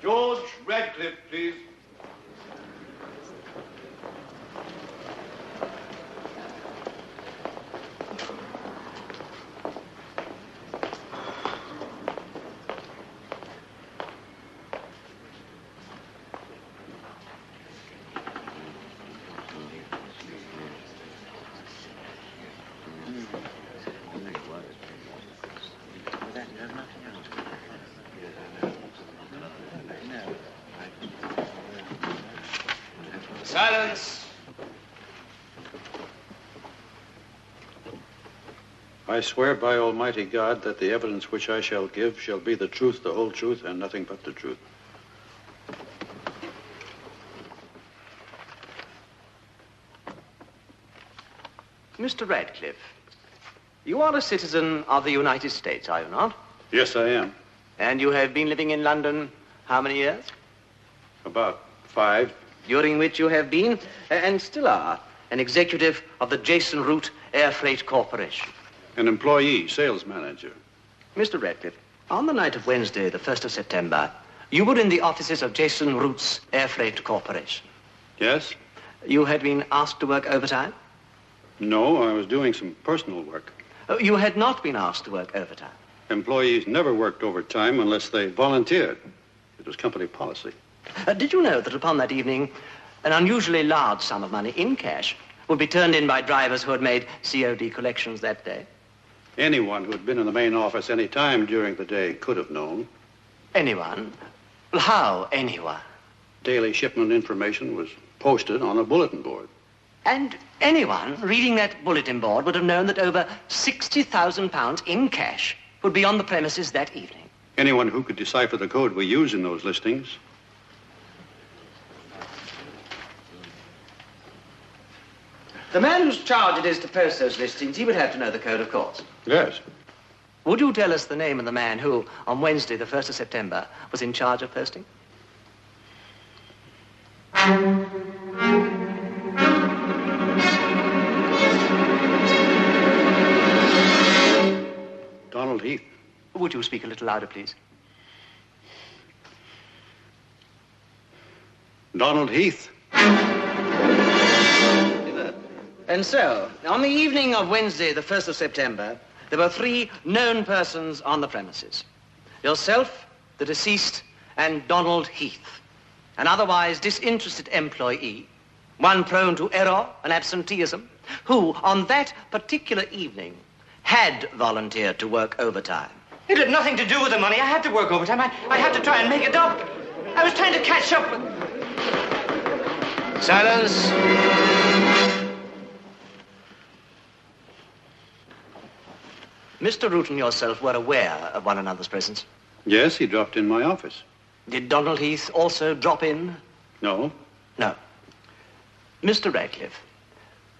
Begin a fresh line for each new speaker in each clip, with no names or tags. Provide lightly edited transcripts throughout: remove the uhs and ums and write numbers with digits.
George Radcliffe, please.
Silence.
I swear by Almighty God that the evidence which I shall give shall be the truth, the whole truth, and nothing but the truth.
Mr. Radcliffe, you are a citizen of the United States, are you not?
Yes, I am.
And you have been living in London how many years?
About 5.
During which you have been, and still are, an executive of the Jason Root Air Freight Corporation.
An employee, sales manager.
Mr. Radcliffe, on the night of Wednesday, the 1st of September, you were in the offices of Jason Root's Air Freight Corporation.
Yes?
You had been asked to work overtime?
No, I was doing some personal work.
You had not been asked to work overtime?
Employees never worked overtime unless they volunteered. It was company policy.
Did you know that upon that evening, an unusually large sum of money in cash would be turned in by drivers who had made COD collections that day?
Anyone who had been in the main office any time during the day could have known.
Anyone? Well, how anyone?
Daily shipment information was posted on a bulletin board.
And anyone reading that bulletin board would have known that over £60,000 in cash would be on the premises that evening.
Anyone who could decipher the code we use in those listings.
The man whose charge it is to post those listings, he would have to know the code, of course.
Yes.
Would you tell us the name of the man who, on Wednesday, the 1st of September, was in charge of posting?
Donald Heath.
Would you speak a little louder, please?
Donald Heath.
And so, on the evening of Wednesday, the 1st of September, there were 3 known persons on the premises. Yourself, the deceased, and Donald Heath, an otherwise disinterested employee, one prone to error and absenteeism, who, on that particular evening, had volunteered to work overtime.
It had nothing to do with the money. I had to work overtime. I had to try and make it up. I was trying to catch up with...
Silence. Mr. Root and yourself were aware of one another's presence?
Yes, he dropped in my office.
Did Donald Heath also drop in?
No.
No. Mr. Radcliffe,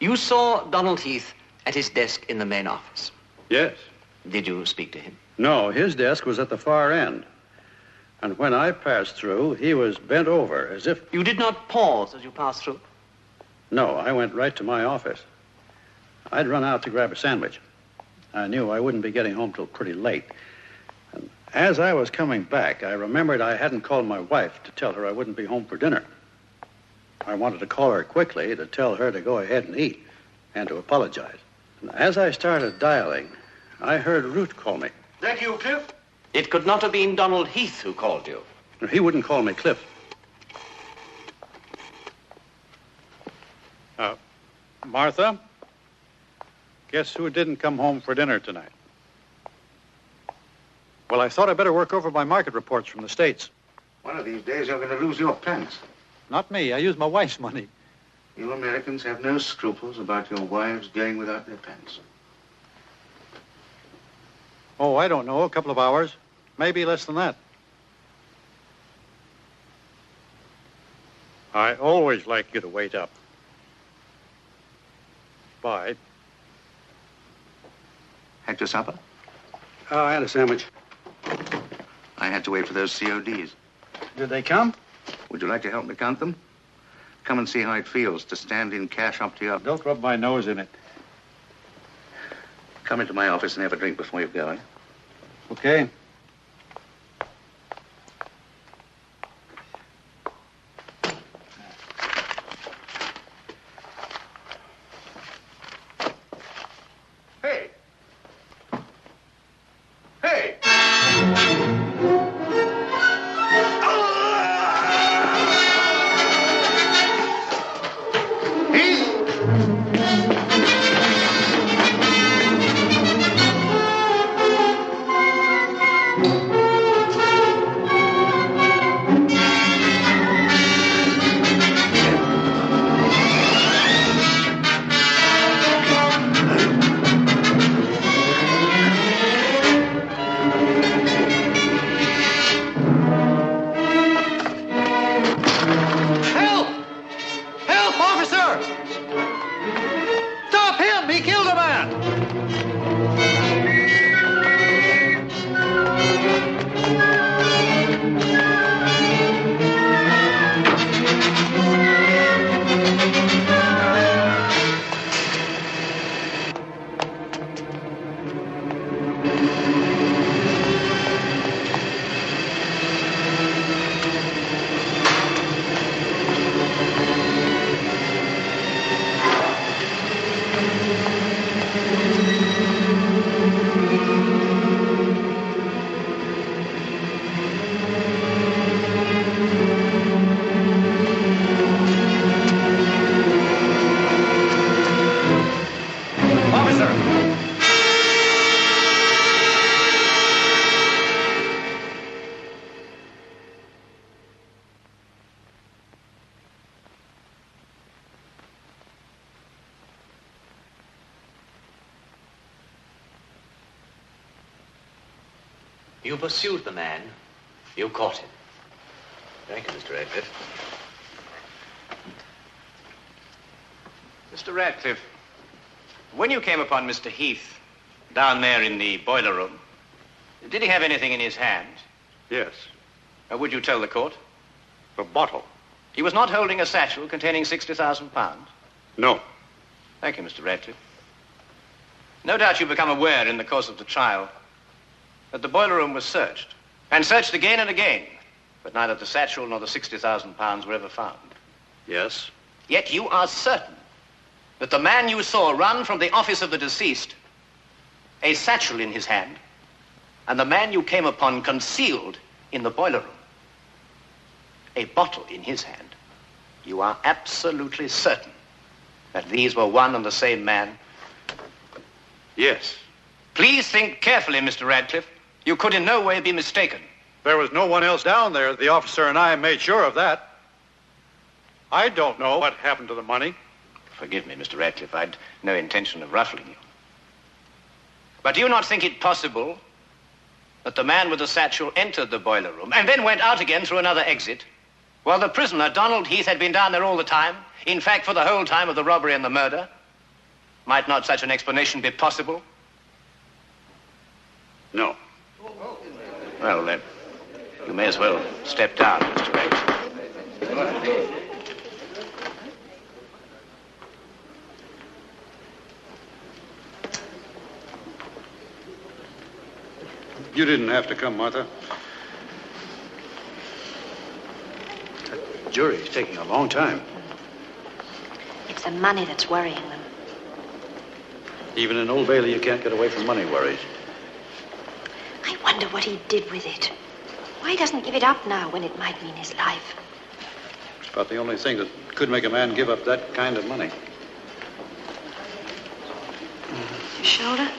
you saw Donald Heath at his desk in the main office?
Yes.
Did you speak to him?
No, his desk was at the far end. And when I passed through, he was bent over as if...
You did not pause as you passed through?
No, I went right to my office. I'd run out to grab a sandwich. I knew I wouldn't be getting home till pretty late. And as I was coming back, I remembered I hadn't called my wife to tell her I wouldn't be home for dinner. I wanted to call her quickly to tell her to go ahead and eat and to apologize. And as I started dialing, I heard Root call me.
That you, Cliff?
It could not have been Donald Heath who called you.
He wouldn't call me Cliff. Martha? Guess who didn't come home for dinner tonight? Well, I thought I'd better work over my market reports from the States.
One of these days, you're going to lose your pants.
Not me. I use my wife's money.
You Americans have no scruples about your wives going without their pants.
Oh, I don't know. A couple of hours. Maybe less than that. I always like you to wait up. Bye.
Had your supper?
Oh, I had a sandwich.
I had to wait for those CODs.
Did they come?
Would you like to help me count them? Come and see how it feels to stand in cash up to your...
Don't rub my nose in it.
Come into my office and have a drink before you go, eh?
Okay.
You pursued the man. You caught him. Thank you, Mr. Radcliffe.
Mr. Radcliffe, when you came upon Mr. Heath down there in the boiler room, did he have anything in his hand?
Yes.
Would you tell the court?
A bottle.
He was not holding a satchel containing 60,000 pounds.
No.
Thank you, Mr. Radcliffe. No doubt you've become aware in the course of the trial that the boiler room was searched, and searched again and again, but neither the satchel nor the 60,000 pounds were ever found.
Yes.
Yet you are certain that the man you saw run from the office of the deceased, a satchel in his hand, and the man you came upon concealed in the boiler room, a bottle in his hand, you are absolutely certain that these were one and the same man?
Yes.
Please think carefully, Mr. Radcliffe. You could in no way be mistaken.
There was no one else down there. The officer and I made sure of that. I don't know what happened to the money.
Forgive me, Mr. Radcliffe. I'd no intention of ruffling you. But do you not think it possible that the man with the satchel entered the boiler room and then went out again through another exit, while the prisoner, Donald Heath, had been down there all the time, in fact, for the whole time of the robbery and the murder? Might not such an explanation be possible?
No.
Well, then, you may as well step down, Mr. Radcliffe.
You didn't have to come, Martha. That jury's taking a long time.
It's the money that's worrying them.
Even in Old Bailey, you can't get away from money worries.
I wonder what he did with it. Why doesn't he give it up now when it might mean his life?
It's about the only thing that could make a man give up that kind of money.
Your shoulder?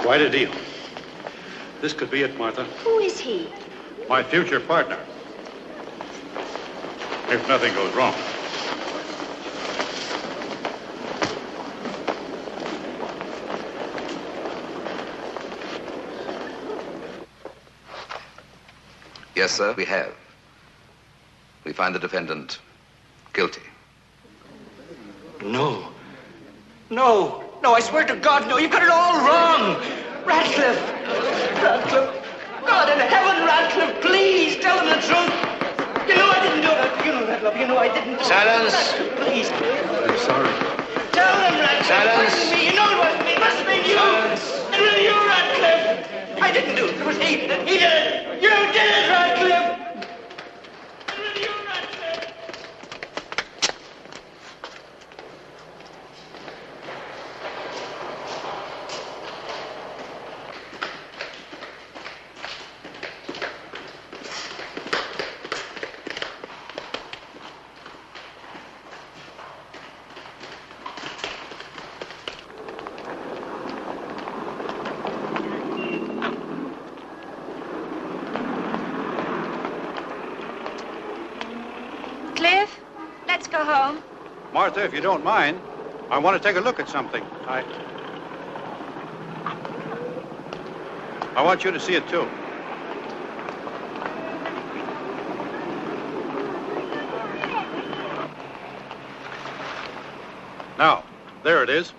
Quite a deal. This could be it, Martha.
Who is he?
My future partner. If nothing goes wrong.
Yes, sir, we have. We find the defendant guilty.
No. No. No, I swear to God, no. You've got it all wrong. Radcliffe. Radcliffe. God in heaven, Radcliffe, please tell them the truth. You know I didn't do that. You know that, love. You know I didn't.
Silence.
Please.
I'm sorry.
Tell them, Radcliffe.
Silence.
It wasn't me. You know it wasn't me. It must have been you.
Silence.
It was you, Radcliffe. I didn't do it. It was he. He did it. You did it, Radcliffe. It was you, Radcliffe.
Cliff, let's go home.
Martha, if you don't mind, I want to take a look at something. I want you to see it, too. Now, there it is.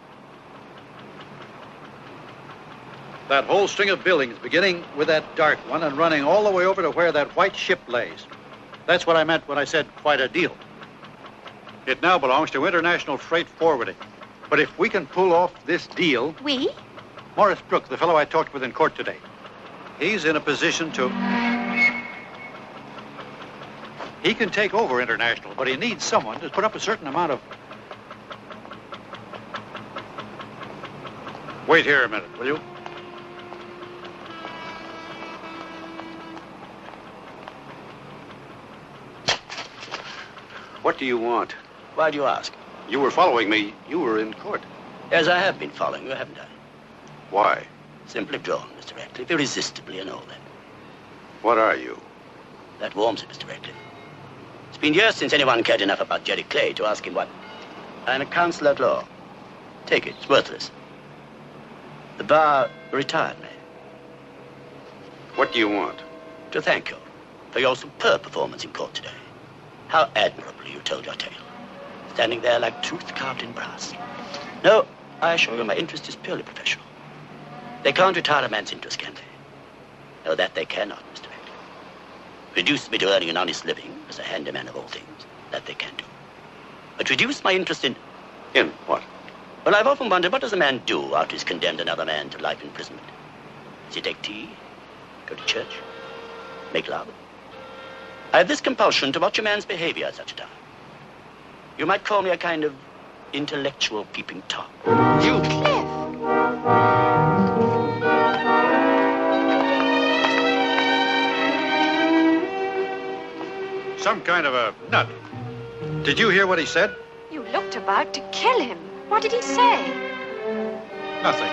That whole string of buildings, beginning with that dark one and running all the way over to where that white ship lays. That's what I meant when I said quite a deal. It now belongs to International Freight Forwarding. But if we can pull off this deal...
We?
Morris Brooks, the fellow I talked with in court today, he's in a position to... He can take over International, but he needs someone to put up a certain amount of... Wait here a minute, will you? What do you want?
Why do you ask?
You were following me. You were in court.
As I have been following you, haven't I?
Why?
Simply drawn, Mr. Ratcliffe, irresistibly and all that.
What are you?
That warms it, Mr. Ratcliffe. It's been years since anyone cared enough about Jerry Clay to ask him what. I'm a counselor at law. Take it, it's worthless. The bar, a retired man.
What do you want?
To thank you for your superb performance in court today. How admirably you told your tale. Standing there like truth carved in brass. No, I assure you my interest is purely professional. They can't retire a man's interest, can they? No, that they cannot, Mr. Ratcliffe. Reduce me to earning an honest living as a handyman of all things. That they can do. But reduce my interest in...
In what?
Well, I've often wondered, what does a man do after he's condemned another man to life imprisonment? Does he take tea? Go to church? Make love? I have this compulsion to watch a man's behavior at such a time. You might call me a kind of intellectual peeping Tom.
You...
Cliff!
Some kind of a nut. Did you hear what he said?
You looked about to kill him. What did he say?
Nothing.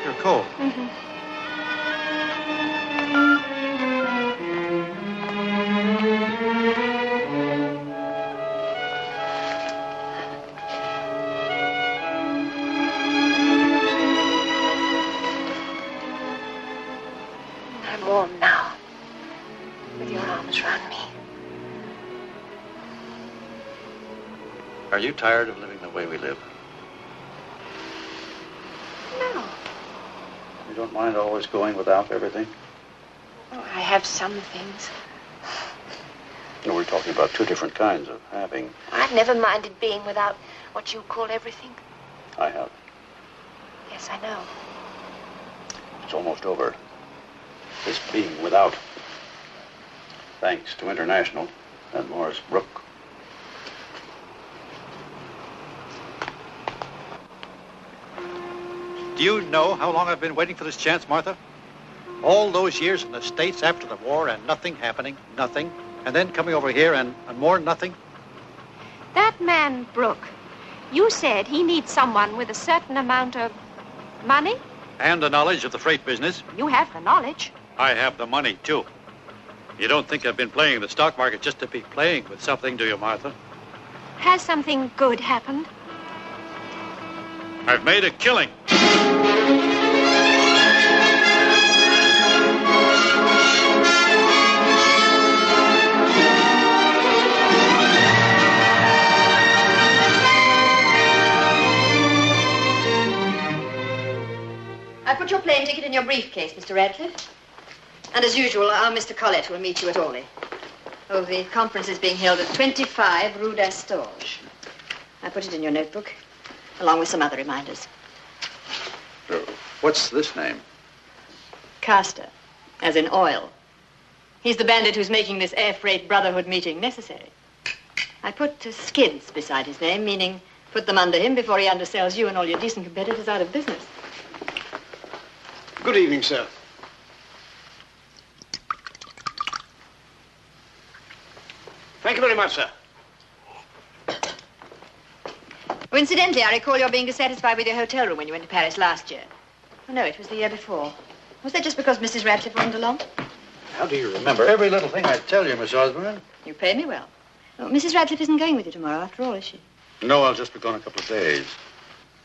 You're cold.
Mm-hmm. I'm warm now, with your arms around me.
Are you tired of living the way we live?
No.
You don't mind always going without everything?
Oh, I have some things.
No, we're talking about two different kinds of having.
I've never minded being without what you call everything.
I have.
Yes, I know.
It's almost over. This being without. Thanks to International and Morris Brook. Do you know how long I've been waiting for this chance, Martha? All those years in the States after the war and nothing happening, nothing. And then coming over here and more nothing.
That man, Brooke, you said he needs someone with a certain amount of money?
And the knowledge of the freight business.
You have the knowledge.
I have the money, too. You don't think I've been playing the stock market just to be playing with something, do you, Martha?
Has something good happened?
I've made a killing.
I put your plane ticket in your briefcase, Mr. Radcliffe. And as usual, our Mr. Collett will meet you at Orly. Oh, the conference is being held at 25 Rue d'Astorge. I put it in your notebook, along with some other reminders.
What's this name?
Castor, as in oil. He's the bandit who's making this air freight brotherhood meeting necessary. I put skids beside his name, meaning put them under him before he undersells you and all your decent competitors out of business.
Good evening, sir. Thank you very much, sir.
Oh, incidentally, I recall your being dissatisfied with your hotel room when you went to Paris last year. Oh, no, it was the year before. Was that just because Mrs. Radcliffe wasn't along?
How do you remember every little thing I tell you, Miss Osborne?
You pay me well. Oh, Mrs. Radcliffe isn't going with you tomorrow, after all, is she?
No, I'll just be gone a couple of days.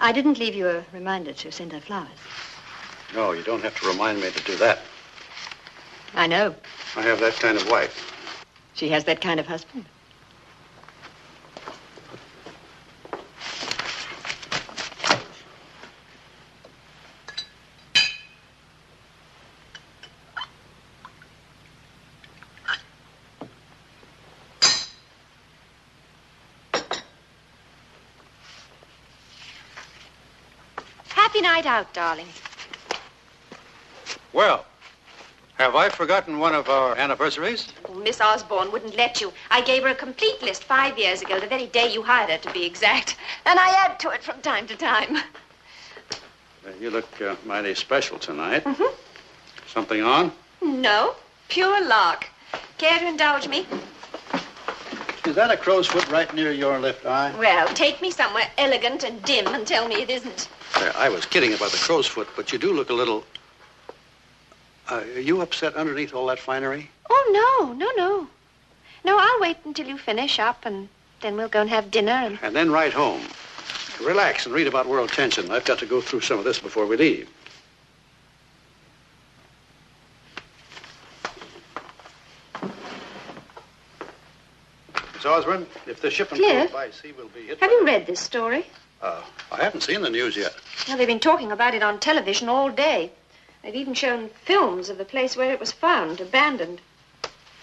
I didn't leave you a reminder to send her flowers.
No, you don't have to remind me to do that.
I know.
I have that kind of wife.
She has that kind of husband.
Happy night out, darling.
Well, have I forgotten one of our anniversaries?
Oh, Miss Osborne wouldn't let you. I gave her a complete list 5 years ago, the very day you hired her, to be exact. And I add to it from time to time.
You look mighty special tonight.
Mm-hmm.
Something on?
No, pure lark. Care to indulge me?
Is that a crow's foot right near your left eye?
Well, take me somewhere elegant and dim and tell me it isn't.
I was kidding about the crow's foot, but you do look a little... are you upset underneath all that finery?
Oh, no. No, I'll wait until you finish up, and then we'll go and have dinner and...
And then right home. Relax and read about world tension. I've got to go through some of this before we leave. Miss Osborne, if the shipment
Cliff,
goes by sea, we'll be hit.
have you read this story?
I haven't seen the news yet.
Well, they've been talking about it on television all day. They've even shown films of the place where it was found, abandoned.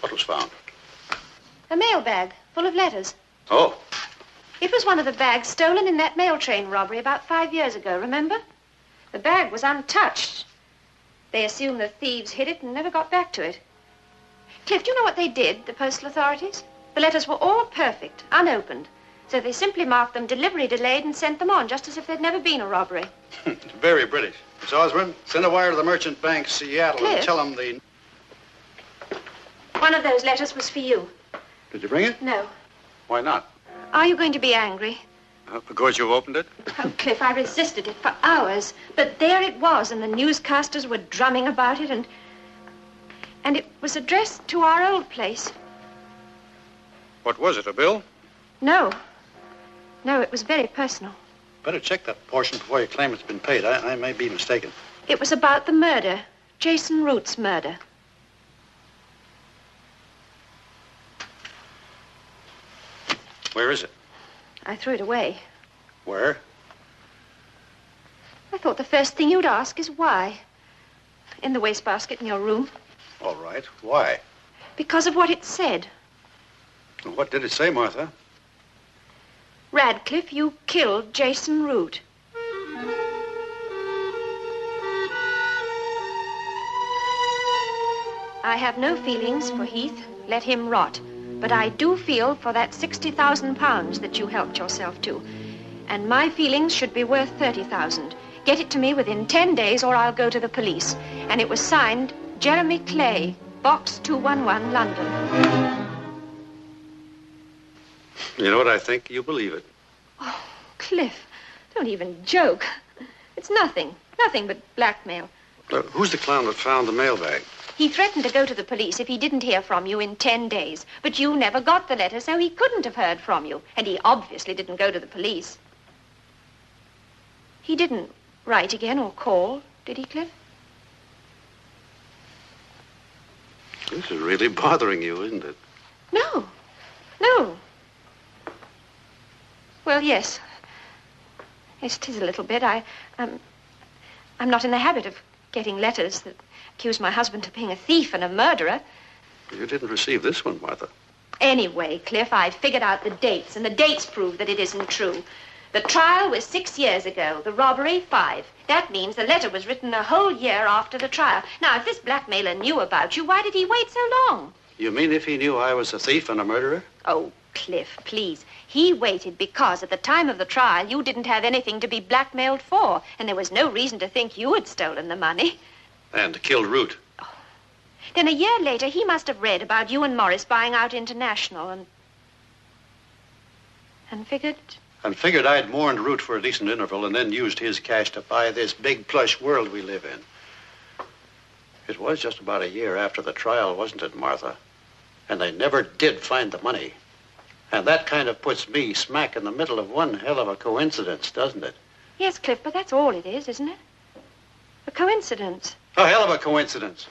What was found?
A mail bag full of letters.
Oh.
It was one of the bags stolen in that mail train robbery about 5 years ago, remember? The bag was untouched. They assumed the thieves hid it and never got back to it. Cliff, do you know what they did, the postal authorities? The letters were all perfect, unopened. So they simply marked them delivery delayed and sent them on, just as if there'd never been a robbery.
Very British. Miss Osborne, send a wire to the Merchant Bank, Seattle,
Cliff?
and tell them the...
One of those letters was for you.
Did you bring it?
No.
Why not?
Are you going to be angry?
Because you've opened it?
Oh, Cliff, I resisted it for hours. But there it was, and the newscasters were drumming about it, and it was addressed to our old place.
What was it, a bill?
No, it was very personal.
Better check that portion before you claim it's been paid. I may be mistaken.
It was about the murder, Jason Root's murder.
Where is it?
I threw it away.
Where?
I thought the first thing you'd ask is why. In the wastebasket in your room.
All right. Why?
Because of what it said.
What did it say, Martha?
Radcliffe, you killed Jason Root. I have no feelings for Heath. Let him rot. But I do feel for that £60,000 that you helped yourself to. And my feelings should be worth $30,000. Get it to me within 10 days or I'll go to the police. And it was signed Jeremy Clay, Box 211, London.
You know what I think? You believe it.
Oh, Cliff, don't even joke. It's nothing but blackmail.
Who's the clown that found the mailbag?
He threatened to go to the police if he didn't hear from you in 10 days. But you never got the letter, so he couldn't have heard from you. And he obviously didn't go to the police. He didn't write again or call, did he, Cliff?
This is really bothering you, isn't it?
No. Well, yes. Yes, it is a little bit. I'm not in the habit of getting letters that accuse my husband of being a thief and a murderer.
You didn't receive this one, Martha.
Anyway, Cliff, I figured out the dates, and the dates prove that it isn't true. The trial was 6 years ago, the robbery 5. That means the letter was written a whole year after the trial. Now, if this blackmailer knew about you, why did he wait so long?
You mean if he knew I was a thief and a murderer?
Oh, Cliff, please. He waited because at the time of the trial, you didn't have anything to be blackmailed for, and there was no reason to think you had stolen the money.
And killed Root.
Oh. Then a year later, he must have read about you and Morris buying out International and figured...
And figured I'd mourned Root for a decent interval and then used his cash to buy this big plush world we live in. It was just about a year after the trial, wasn't it, Martha? And they never did find the money. And that kind of puts me smack in the middle of one hell of a coincidence, doesn't it?
Yes, Cliff, but that's all it is, isn't it? A coincidence.
A hell of a coincidence.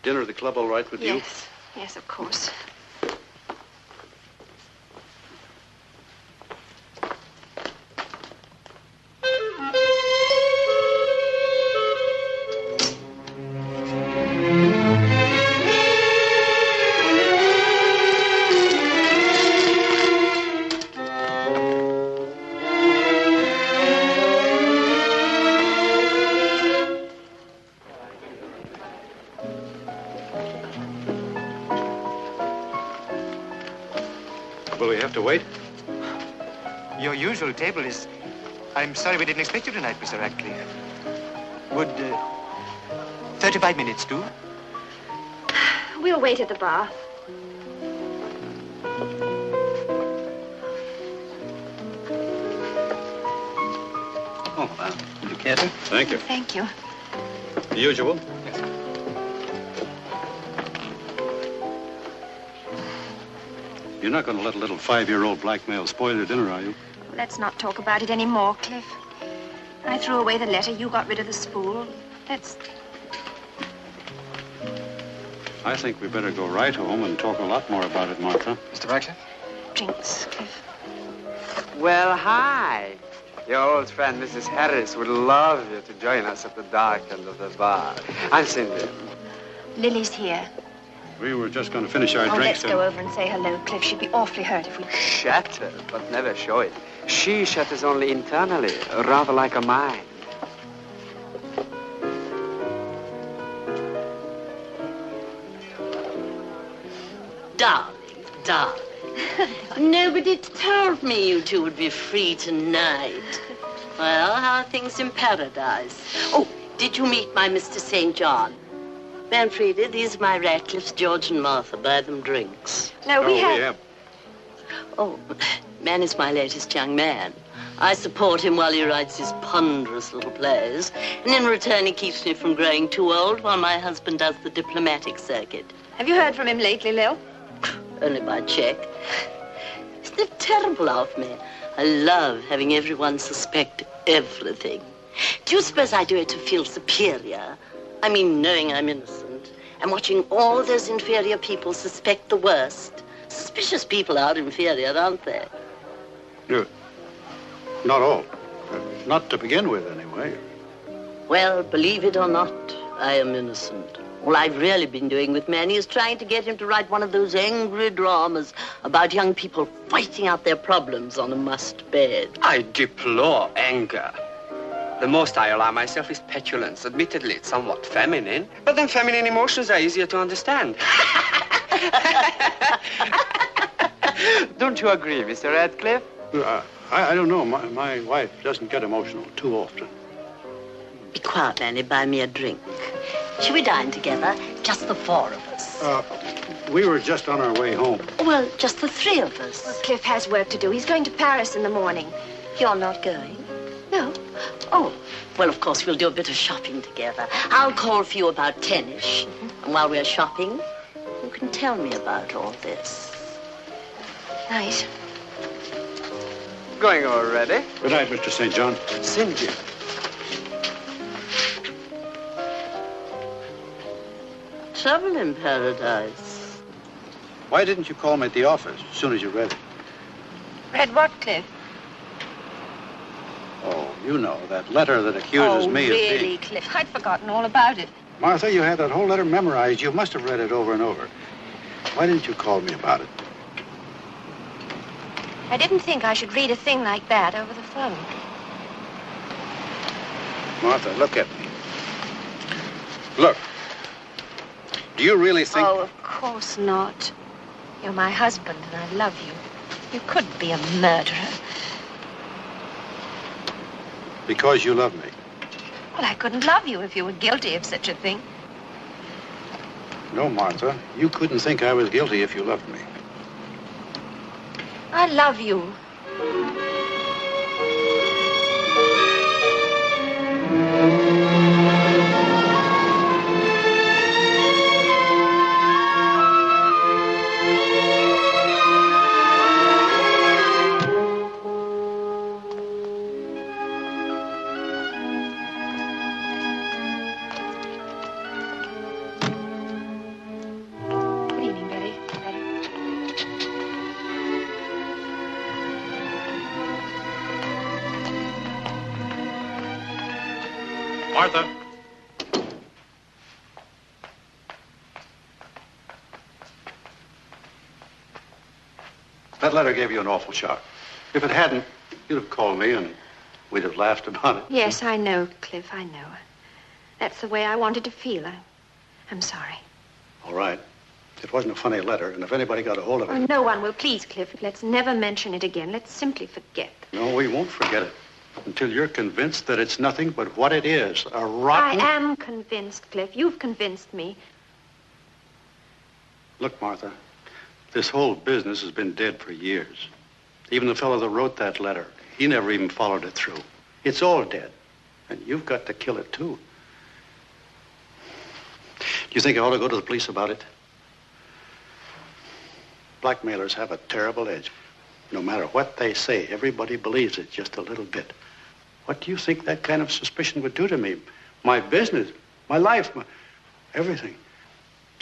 Dinner at the club all right with you?
Yes, of course.
Will we have to wait?
Your usual table is... I'm sorry we didn't expect you tonight, Mr. Radcliffe. Would 35 minutes do?
We'll wait at the bar.
Oh, you care to? Thank you.
Thank you.
The usual?
Yes.
You're not going to let a little 5-year-old blackmail spoil your dinner, are you?
Let's not talk about it anymore, Cliff. I threw away the letter. You got rid of the spool. Let's...
I think we better go right home and talk a lot more about it, Martha.
Mr. Ratcliffe?
Drinks, Cliff.
Well, hi. Your old friend, Mrs. Harris, would love you to join us at the dark end of the bar. I'm Cindy.
Lily's here.
We were just going to finish our
Oh,
drinks.
let's go over and say hello, Cliff. She'd be awfully hurt if we...
Shatter, but never show it. She shatters only internally, rather like a mine.
Darling, darling. Nobody told me you two would be free tonight. Well, how are things in paradise? Oh, did you meet my Mr. St. John? Manfreda, these are my Ratcliffes, George and Martha. Buy them drinks.
No, we have...
Oh, man is my latest young man. I support him while he writes his ponderous little plays, and in return he keeps me from growing too old while my husband does the diplomatic circuit.
Have you heard from him lately, Lil?
Only by check. Isn't it terrible of me? I love having everyone suspect everything. Do you suppose I do it to feel superior? I mean, knowing I'm innocent and watching all those inferior people suspect the worst. Suspicious people are inferior, aren't they?
No, not all. Not to begin with, anyway.
Well, believe it or not, I am innocent. All I've really been doing with Manny is trying to get him to write one of those angry dramas about young people fighting out their problems on a mussed bed.
I deplore anger. The most I allow myself is petulance. Admittedly, it's somewhat feminine, but then feminine emotions are easier to understand. Don't you agree, Mr. Radcliffe?
I don't know. My wife doesn't get emotional too often.
Be quiet, Manny. Buy me a drink. Shall we dine together? Just the four of us.
We were just on our way home.
Well, just the three of us.
Well, Cliff has work to do. He's going to Paris in the morning.
You're not going?
No.
Oh, well, of course, we'll do a bit of shopping together. I'll call for you about 10-ish. And while we're shopping, you can tell me about all this.
Night.
Going already?
Good night, Mr. St. John.
Cindy.
Trouble in paradise.
Why didn't you call me at the office as soon as you read it?
Read what, Cliff?
Oh, you know, that letter that accuses me of being...
really, Cliff? I'd forgotten all about it.
Martha, you had that whole letter memorized. You must have read it over and over. Why didn't you call me about it?
I didn't think I should read a thing like that over the phone.
Martha, look at me. Look. Do you really think...
Oh, of course not. You're my husband, and I love you. You couldn't be a murderer.
Because you love me.
Well, I couldn't love you if you were guilty of such a thing.
No, Martha. You couldn't think I was guilty if you loved me.
I love you. Good evening, Betty.
Martha. That letter gave you an awful shock. If it hadn't, you'd have called me and we'd have laughed about it.
Yes, I know, Cliff, I know. That's the way I wanted to feel. I'm sorry.
All right. It wasn't a funny letter, and if anybody got a hold of it...
Oh, no one will. Please, Cliff, let's never mention it again. Let's simply forget.
No, we won't forget it. Until you're convinced that it's nothing but what it is, a rotten...
I am convinced, Cliff. You've convinced me.
Look, Martha, this whole business has been dead for years. Even the fellow that wrote that letter, he never even followed it through. It's all dead, and you've got to kill it, too. Do you think I ought to go to the police about it? Blackmailers have a terrible edge. No matter what they say, everybody believes it just a little bit. What do you think that kind of suspicion would do to me? My business, my life, everything.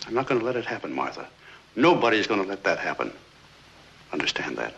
I'm not going to let it happen, Martha. Nobody's going to let that happen. Understand that?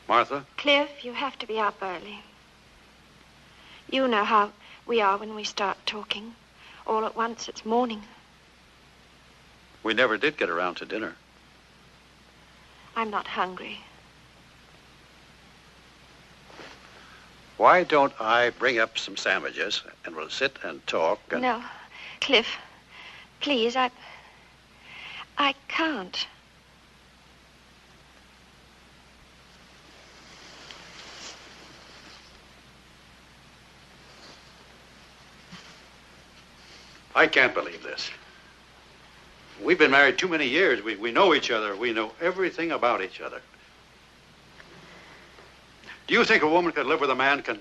Martha?
Cliff, you have to be up early. You know how we are when we start talking. All at once, it's morning.
We never did get around to dinner.
I'm not hungry.
Why don't I bring up some sandwiches and we'll sit and talk and...
No, Cliff, please, I can't.
I can't believe this. We've been married too many years. We know each other. We know everything about each other. Do you think a woman could live with a man, can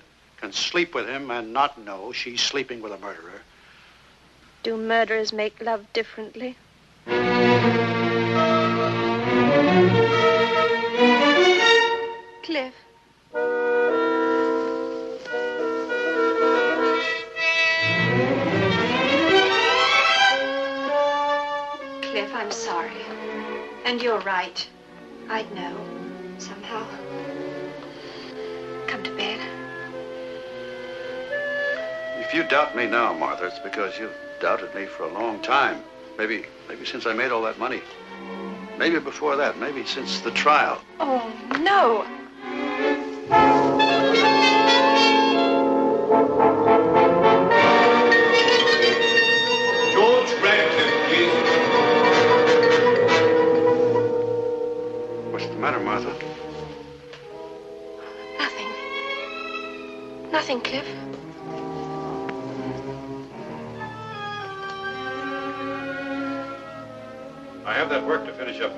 sleep with him and not know she's sleeping with a murderer?
Do murderers make love differently? Cliff. Cliff, I'm sorry. And you're right. I'd know, somehow. Come to bed.
If you doubt me now, Martha, it's because you've doubted me for a long time. Maybe since I made all that money. Maybe before that. Maybe since the trial.
Oh, no.
George Radcliffe, please.
What's the matter, Martha?
Nothing. Nothing, Cliff.
I have that work to finish up.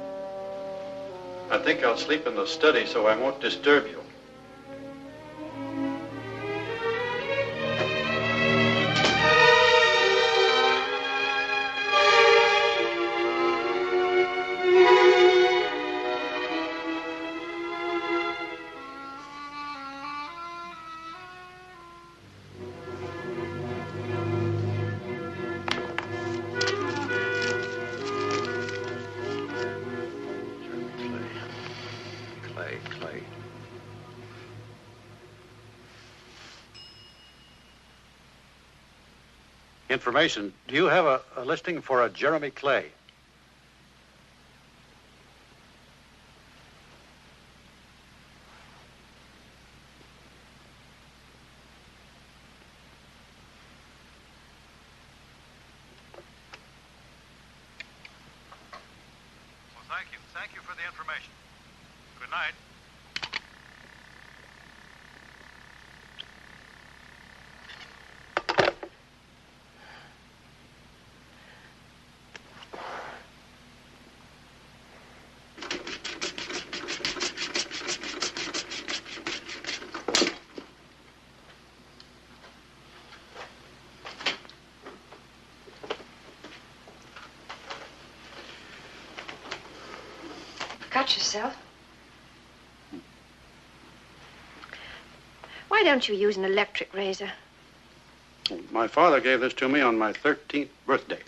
I think I'll sleep in the study so I won't disturb you. Clay. Information. Do you have a listing for a Jeremy Clay? Thank you. Thank you for the information. Good night.
Cut yourself. Why don't you use an electric razor?
My father gave this to me on my 13th birthday.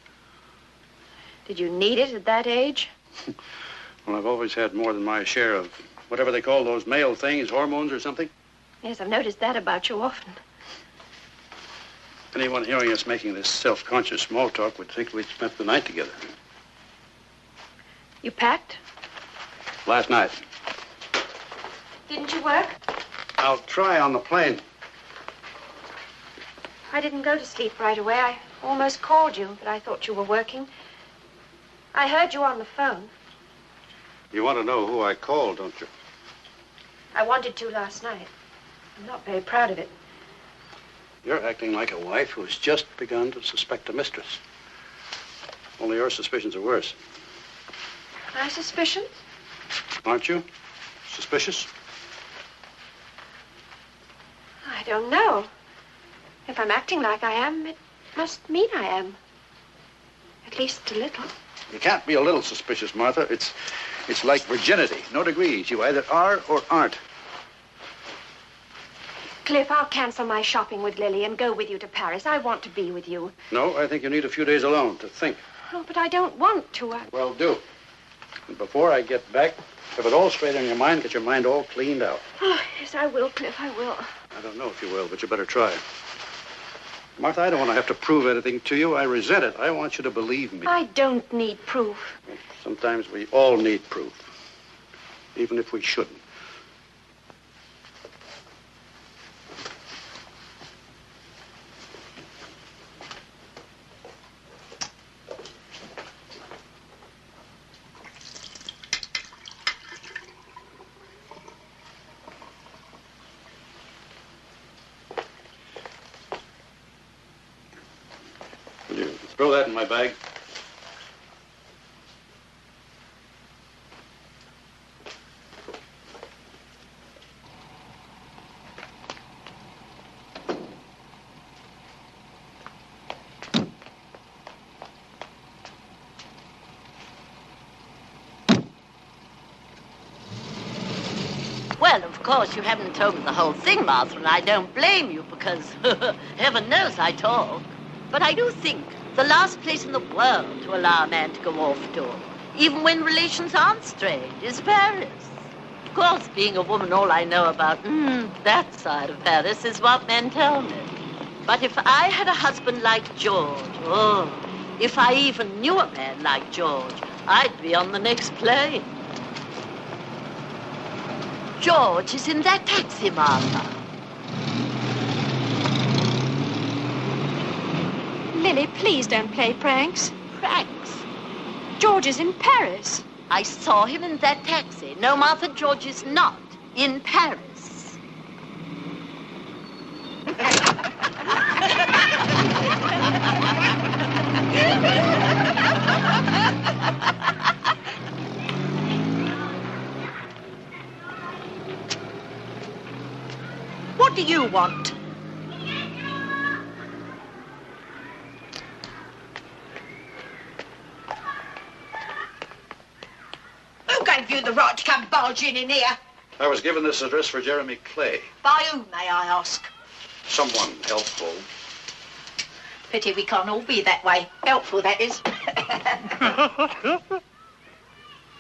Did you need it at that age?
Well, I've always had more than my share of whatever they call those male things, hormones or something.
Yes, I've noticed that about you often.
Anyone hearing us making this self-conscious small talk would think we'd spent the night together.
You packed?
Last night.
Didn't you work?
I'll try on the plane.
I didn't go to sleep right away. I almost called you, but I thought you were working. I heard you on the phone.
You want to know who I called, don't you?
I wanted to last night. I'm not very proud of it.
You're acting like a wife who's just begun to suspect a mistress. Only your suspicions are worse.
My suspicions?
Aren't you? Suspicious?
I don't know. If I'm acting like I am, it must mean I am. At least a little.
You can't be a little suspicious, Martha. It's like virginity. No degrees. You either are or aren't.
Cliff, I'll cancel my shopping with Lily and go with you to Paris. I want to be with you.
No, I think you need a few days alone to think.
Oh, but I don't want to.
Well, do. And before I get back, have it all straight in your mind, get your mind all cleaned out.
Oh, yes, I will, Cliff, I will.
I don't know if you will, but you better try. Martha, I don't want to have to prove anything to you. I resent it. I want you to believe me.
I don't need proof.
Sometimes we all need proof, even if we shouldn't. Will you throw that in my bag?
Well, of course, you haven't told me the whole thing, Martha, and I don't blame you because heaven knows I talk. But I do think the last place in the world to allow a man to go off to, even when relations aren't strained, is Paris. Of course, being a woman, all I know about that side of Paris is what men tell me. But if I had a husband like George, if I even knew a man like George, I'd be on the next plane. George is in that taxi, Martha.
Lily, please don't play pranks.
Pranks?
George is in Paris.
I saw him in that taxi. No, Martha, George is not in Paris. What do you want?
Who gave you the right to come barging in here?
I was given this address for Jeremy Clay.
By whom, may I ask?
Someone helpful.
Pity we can't all be that way. Helpful, that is.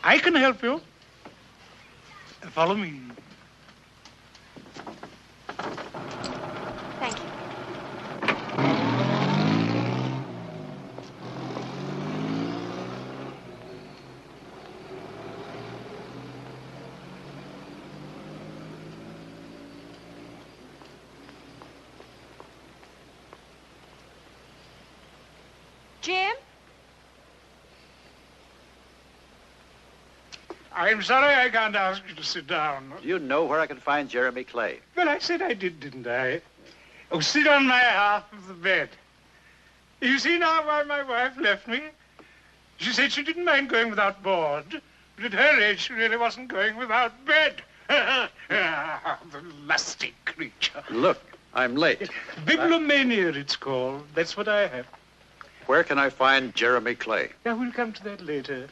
I can help you. Follow me.
Thank you. Jim?
I'm sorry I can't ask you to sit down.
Do you know where I can find Jeremy Clay?
Well, I said I did, didn't I? Oh, sit on my half of the bed. You see now why my wife left me? She said she didn't mind going without board, but at her age she really wasn't going without bed. The lusty creature.
Look, I'm late.
Bibliomania, it's called. That's what I have.
Where can I find Jeremy Clay?
Now, we'll come to that later.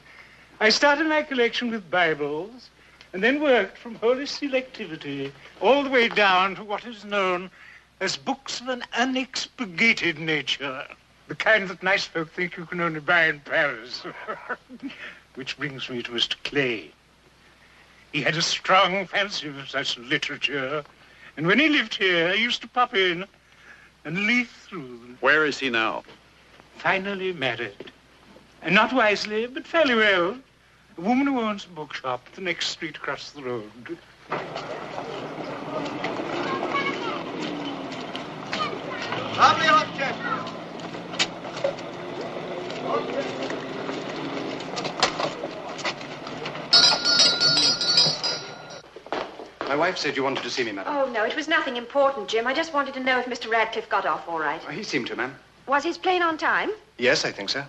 I started my collection with Bibles and then worked from holy selectivity all the way down to what is known as books of an unexpurgated nature. The kind that nice folk think you can only buy in Paris. Which brings me to Mr. Clay. He had a strong fancy for such literature, and when he lived here, he used to pop in and leaf through them.
Where is he now?
Finally married. And not wisely, but fairly well. A woman who owns a bookshop the next street across the road.
Lovely hot chestnut.
My wife said you wanted to see me, madam.
Oh, no, it was nothing important, Jim. I just wanted to know if Mr. Radcliffe got off all right.
He seemed to, ma'am.
Was his plane on time?
Yes, I think so.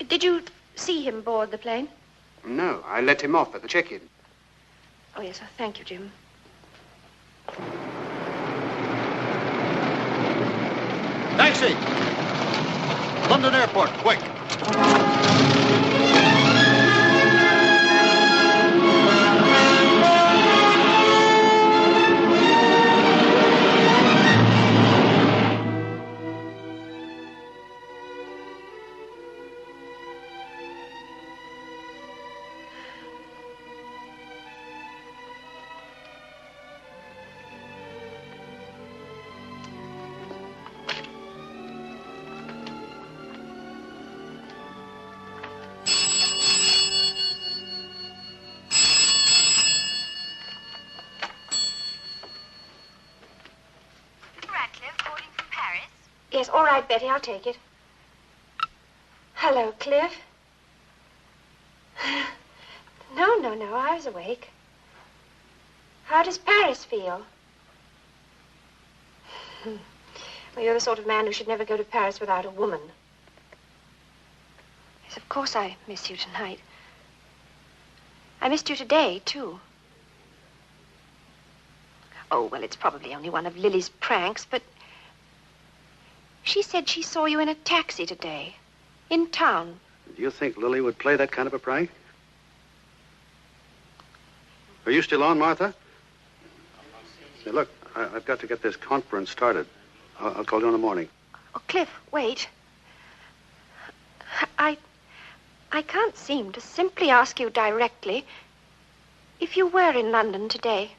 Did you see him board the plane?
No, I let him off at the check-in.
Oh, yes, thank you, Jim.
Taxi! London Airport, quick!
Yes, all right, Betty, I'll take it. Hello, Cliff. No, I was awake. How does Paris feel? Well, you're the sort of man who should never go to Paris without a woman. Yes, of course I miss you tonight. I missed you today, too. Oh, well, it's probably only one of Lily's pranks, but she said she saw you in a taxi today, in town.
Do you think Lily would play that kind of a prank? Are you still on, Martha? Hey, look, I've got to get this conference started. I'll call you in the morning.
Oh, Cliff, wait. I can't seem to simply ask you directly if you were in London today.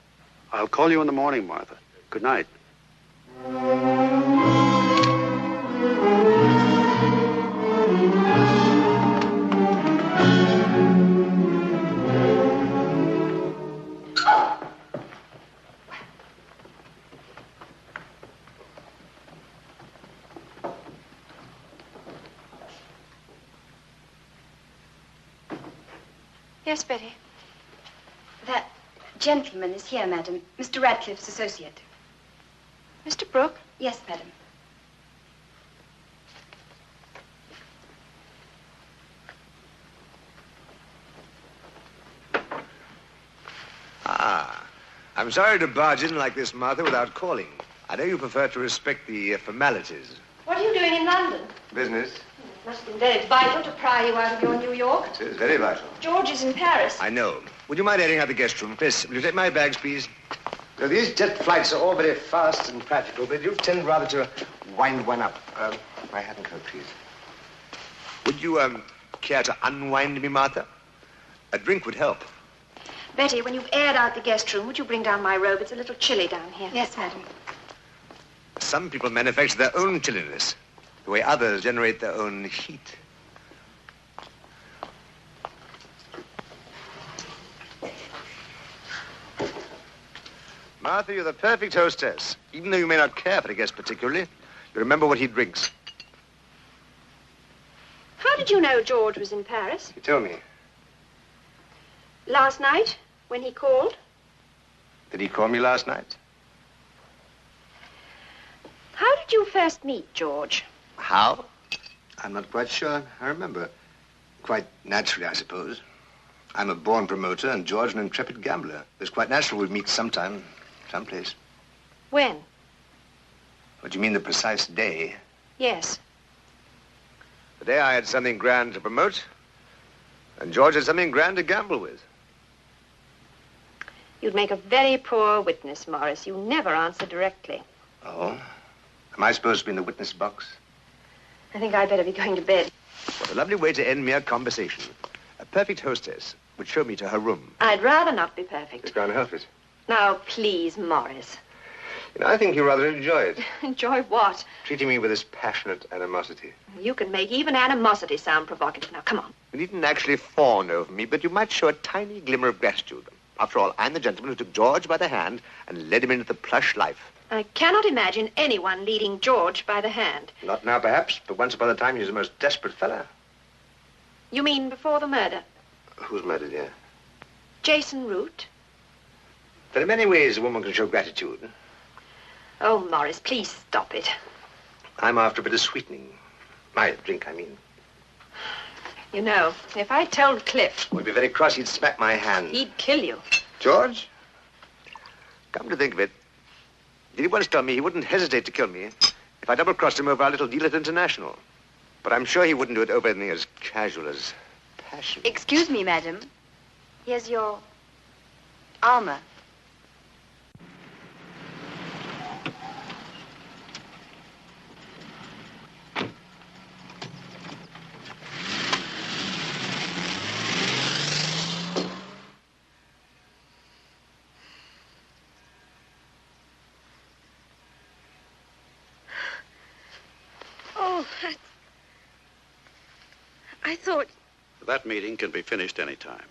I'll call you in the morning, Martha. Good night.
Yes, Betty.
That gentleman is here, madam. Mr. Radcliffe's associate.
Mr. Brooke?
Yes, madam.
Ah, I'm sorry to barge in like this, Martha, without calling. I know you prefer to respect the formalities.
What are you doing in London?
Business?
It must have been very vital to pry you out of your New York.
It is very vital.
George is in Paris.
I know. Would you mind airing out the guest room? Miss, will you take my bags, please? Now, these jet flights are all very fast and practical, but you tend rather to wind one up. My hat and coat, please. Would you, care to unwind me, Martha? A drink would help.
Betty, when you've aired out the guest room, would you bring down my robe? It's a little chilly down here.
Yes, madam.
Some people manufacture their own chilliness, the way others generate their own heat. Martha, you're the perfect hostess. Even though you may not care for a guest particularly, you remember what he drinks.
How did you know George was in Paris?
He told me.
Last night, when he called.
Did he call me last night?
How did you first meet George?
How? I'm not quite sure. I remember. Quite naturally, I suppose. I'm a born promoter and George an intrepid gambler. It was quite natural we'd meet sometime, someplace.
When?
What do you mean, the precise day?
Yes.
The day I had something grand to promote, and George had something grand to gamble with.
You'd make a very poor witness, Morris. You never answer directly.
Oh? Am I supposed to be in the witness box?
I think I'd better be going to bed.
What a lovely way to end mere conversation. A perfect hostess would show me to her room.
I'd rather not be perfect.
Just go and help it.
Now, please, Morris.
You know, I think you rather enjoy it.
Enjoy what?
Treating me with this passionate animosity.
You can make even animosity sound provocative. Now, come on.
You needn't actually fawn over me, but you might show a tiny glimmer of gratitude. After all, I'm the gentleman who took George by the hand and led him into the plush life.
I cannot imagine anyone leading George by the hand.
Not now, perhaps, but once upon a time he was the most desperate fellow.
You mean before the murder?
Who's murdered here?
Jason Root?
There are many ways a woman can show gratitude.
Oh, Morris, please stop it.
I'm after a bit of sweetening. My drink, I mean.
You know, if I told Cliff...
We'd be very cross. He'd smack my hand.
He'd kill you.
George? Come to think of it, did he once tell me he wouldn't hesitate to kill me if I double-crossed him over our little deal at International? But I'm sure he wouldn't do it over anything as casual as passion.
Excuse me, madam. Here's your armor.
Oh, I thought...
That meeting can be finished any time.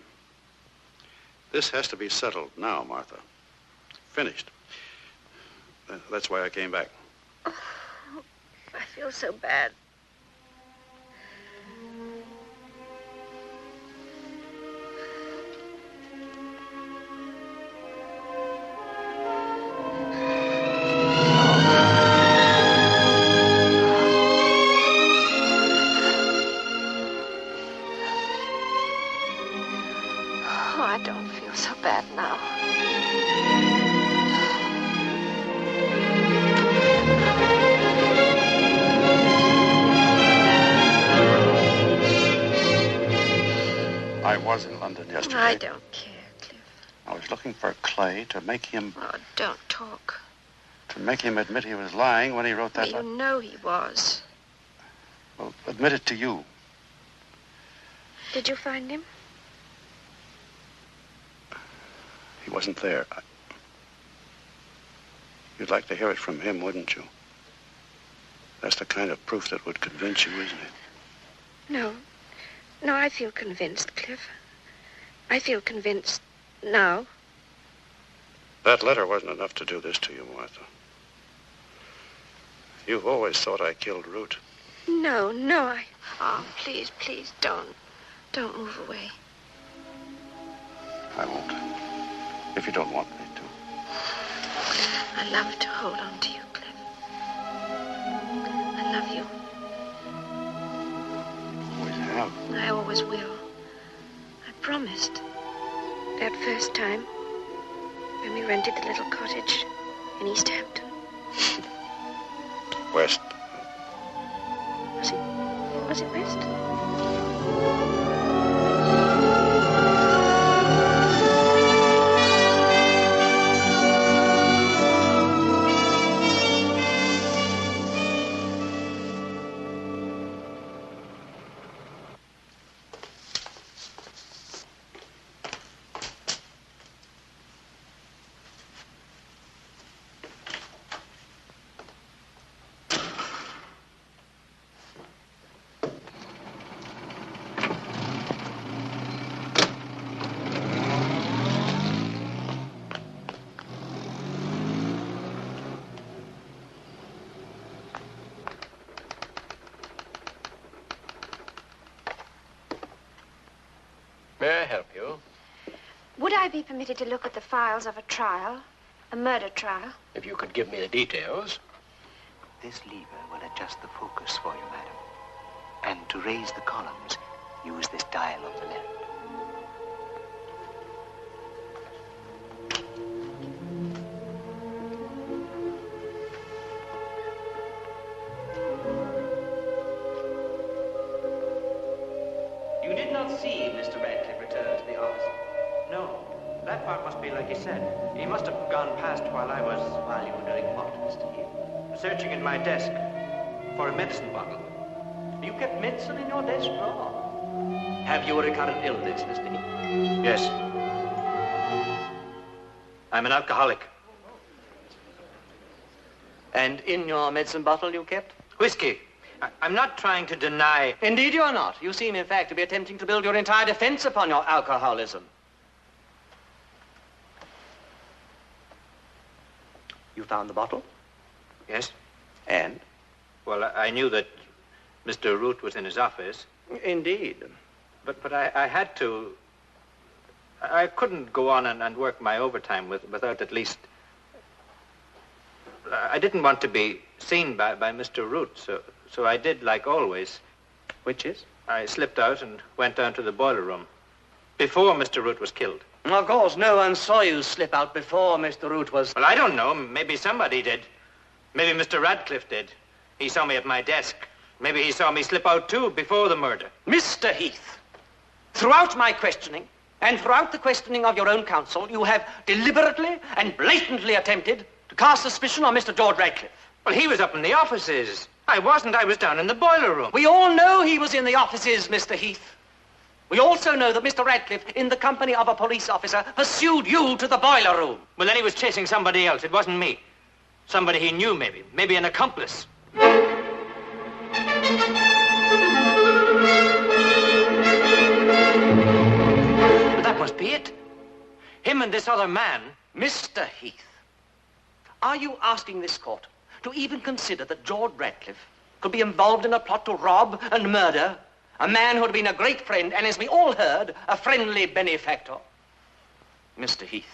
This has to be settled now, Martha. Finished. That's why I came back.
Oh, I feel so bad. I don't feel so bad now.
I was in London yesterday.
I don't care, Cliff.
I was looking for Clay to make him...
Oh, don't talk.
To make him admit he was lying when he wrote that...
Well, you know he was.
Well, admit it to you.
Did you find him?
He wasn't there. You'd like to hear it from him, wouldn't you? That's the kind of proof that would convince you, isn't it?
No. No, I feel convinced, Cliff. I feel convinced now.
That letter wasn't enough to do this to you, Martha. You've always thought I killed Root.
No, I... Oh, please, please, don't. Don't move away.
I won't. If you don't want me to.
I love to hold on to you, Cliff. I love you.
Always have.
I always will. I promised. That first time, when we rented the little cottage in East Hampton.
West.
Was it West?
May I help you?
Would I be permitted to look at the files of a trial? A murder trial?
If you could give me the details.
This lever will adjust the focus for you, madam. And to raise the columns, use this dial on the left.
You did not see Mr. Radcliffe return to the office?
No, that part must be like he said. He must have gone past while you were doing what, Mr. Heath? Searching in my desk for a medicine bottle.
You kept medicine in your desk drawer. Have you a recurrent illness, Mr. Heath?
Yes. I'm an alcoholic.
And in your medicine bottle you kept?
Whiskey. I'm not trying to deny...
Indeed you're not. You seem, in fact, to be attempting to build your entire defense upon your alcoholism. You found the bottle?
Yes.
And?
Well, I knew that Mr. Root was in his office.
Indeed.
But I had to... I couldn't go on and work my overtime without at least... I didn't want to be seen by Mr. Root, so I did like always.
Which is?
I slipped out and went down to the boiler room before Mr. Root was killed.
Of course, no one saw you slip out before Mr. Root was...
Well, I don't know. Maybe somebody did. Maybe Mr. Radcliffe did. He saw me at my desk. Maybe he saw me slip out, too, before the murder.
Mr. Heath, throughout my questioning, and throughout the questioning of your own counsel, you have deliberately and blatantly attempted to cast suspicion on Mr. George Radcliffe.
Well, he was up in the offices. I wasn't. I was down in the boiler room.
We all know he was in the offices, Mr. Heath. We also know that Mr. Radcliffe, in the company of a police officer, pursued you to the boiler room.
Well, then he was chasing somebody else. It wasn't me. Somebody he knew, maybe. Maybe an accomplice.
But that must be it.
Him and this other man.
Mr. Heath, are you asking this court to even consider that George Radcliffe could be involved in a plot to rob and murder a man who had been a great friend and, as we all heard, a friendly benefactor? Mr. Heath,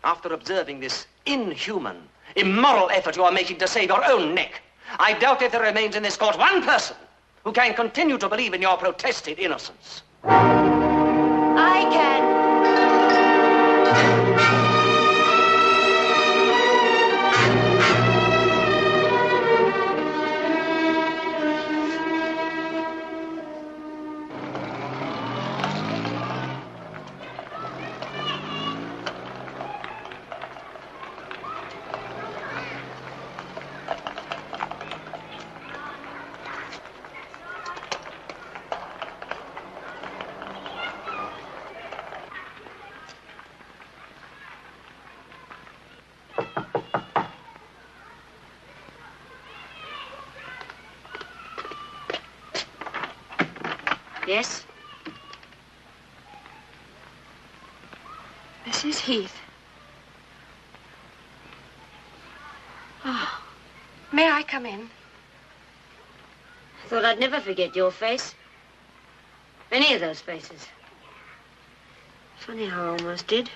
after observing this inhuman, immoral effort you are making to save your own neck, I doubt if there remains in this court one person who can continue to believe in your protested innocence.
I can. Yes? Mrs. Heath. Oh, may I come in?
I thought I'd never forget your face. Any of those faces. Funny how I almost did.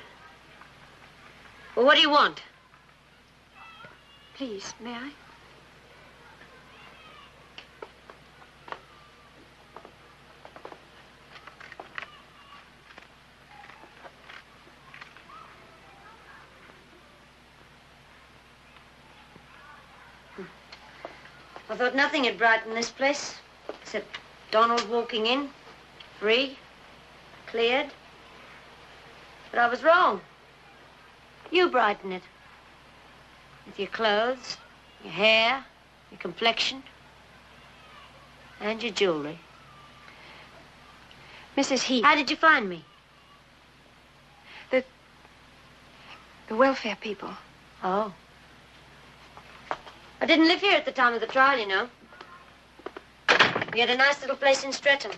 Well, what do you want?
Please, may I?
I thought nothing had brightened this place, except Donald walking in, free, cleared. But I was wrong. You brighten it. With your clothes, your hair, your complexion, and your jewelry.
Mrs. Heath.
How did you find me?
The welfare people.
Oh. I didn't live here at the time of the trial, you know. We had a nice little place in Streatham.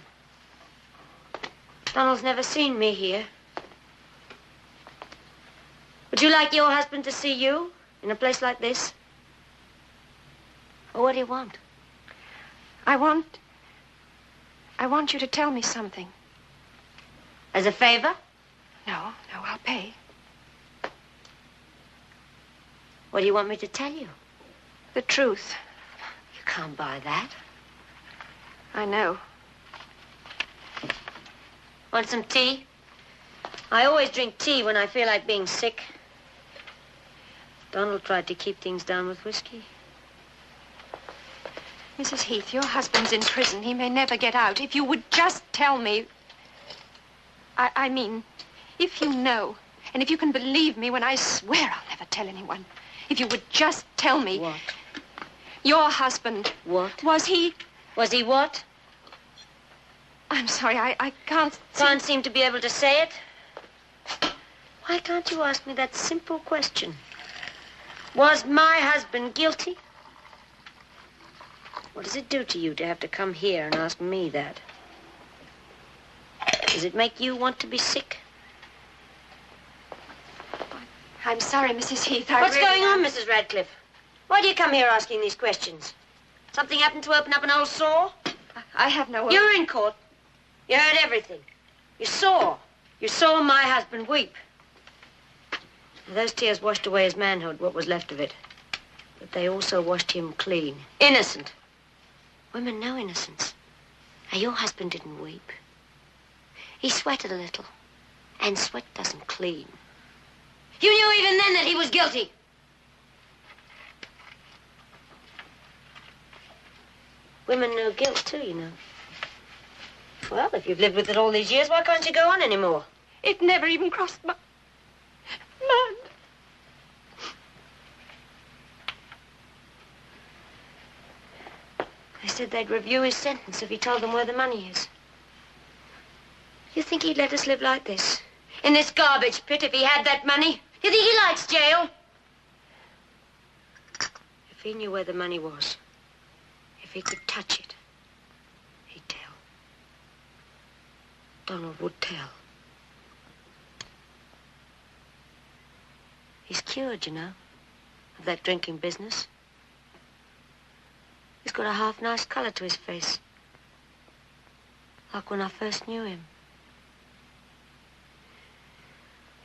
Donald's never seen me here. Would you like your husband to see you in a place like this? Or what do you want?
I want you to tell me something.
As a favor?
No, I'll pay.
What do you want me to tell you?
The truth.
You can't buy that.
I know.
Want some tea? I always drink tea when I feel like being sick. Donald tried to keep things down with whiskey.
Mrs. Heath, your husband's in prison. He may never get out. If you would just tell me... I mean, if you know, and if you can believe me when I swear I'll never tell anyone. If you would just tell me...
What?
Your husband...
What?
Was he...
Was he what?
I'm sorry, I can't...
Can't seem to be able to say it? Why can't you ask me that simple question? Was my husband guilty? What does it do to you to have to come here and ask me that? Does it make you want to be sick?
I'm sorry, Mrs. Heath.
What's going on, Mrs. Radcliffe? Why do you come here asking these questions? Something happened to open up an old sore?
I have no...
You were in court. You heard everything. You saw. You saw my husband weep. Those tears washed away his manhood, what was left of it. But they also washed him clean. Innocent. Women know innocence. Now, your husband didn't weep. He sweated a little. And sweat doesn't clean. You knew even then that he was guilty. Women know guilt, too, you know. Well, if you've lived with it all these years, why can't you go on anymore?
It never even crossed my mind.
They said they'd review his sentence if he told them where the money is. You think he'd let us live like this? In this garbage pit if he had that money? You think he likes jail? If he knew where the money was, if he could touch it, he'd tell. Donald would tell. He's cured, you know, of that drinking business. He's got a half-nice color to his face. Like when I first knew him.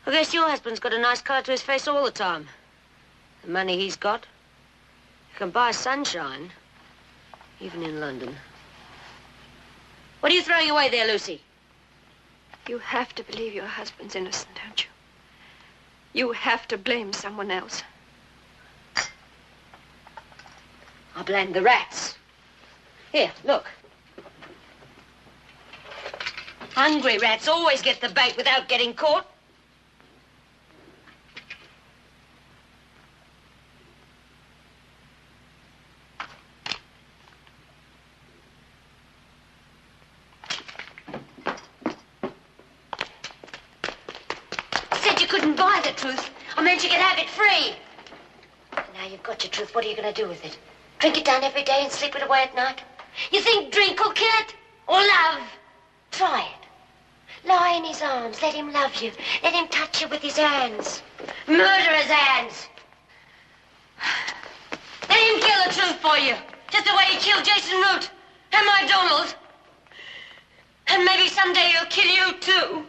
I guess your husband's got a nice color to his face all the time. The money he's got. You can buy sunshine, even in London. What are you throwing away there, Lucy?
You have to believe your husband's innocent, don't you? You have to blame someone else.
I blame the rats. Here, look. Hungry rats always get the bait without getting caught. Buy the truth. I meant you could have it free. Now you've got your truth. What are you going to do with it? Drink it down every day and sleep it away at night? You think drink will kill it? Or love? Try it. Lie in his arms. Let him love you. Let him touch you with his hands. Murderer's hands. Let him kill the truth for you. Just the way he killed Jason Root. And my Donald. And maybe someday he'll kill you, too.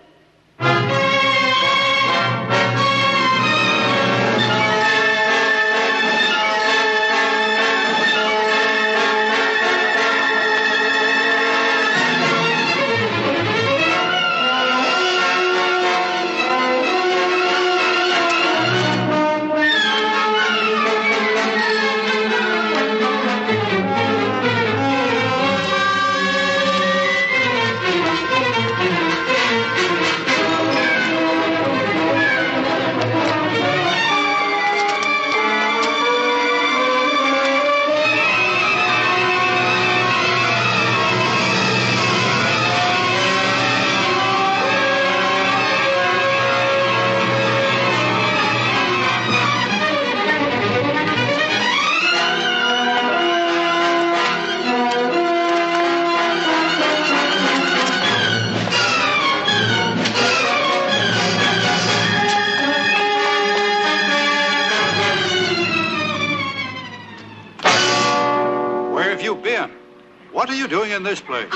What are you doing in this place?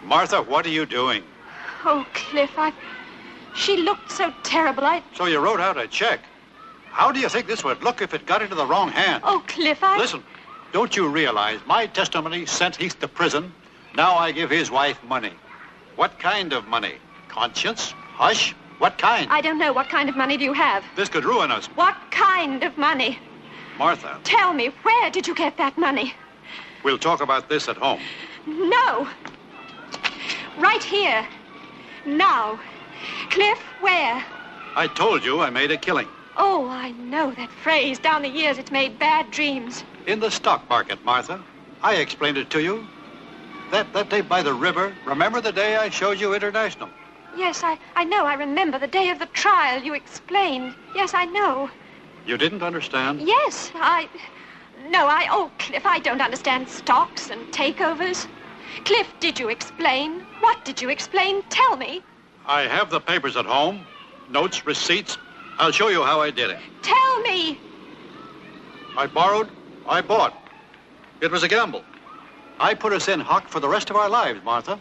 Martha, what are you doing?
Oh, Cliff, she looked so terrible.
So you wrote out a check. How do you think this would look if it got into the wrong hand?
Oh, Cliff,
Listen, don't you realize my testimony sent Heath to prison? Now I give his wife money. What kind of money? Conscience? Hush? What kind?
I don't know. What kind of money do you have?
This could ruin us.
What kind of money?
Martha.
Tell me, where did you get that money?
We'll talk about this at home.
No. Right here. Now. Cliff, where?
I told you I made a killing.
Oh, I know that phrase. Down the years, it's made bad dreams.
In the stock market, Martha. I explained it to you. That day by the river, remember the day I showed you International?
Yes, I know. I remember the day of the trial you explained. Yes, I know.
You didn't understand?
Yes, oh, Cliff, I don't understand stocks and takeovers. Cliff, did you explain? What did you explain? Tell me.
I have the papers at home. Notes, receipts. I'll show you how I did it.
Tell me.
I borrowed. I bought. It was a gamble. I put us in hock for the rest of our lives, Martha.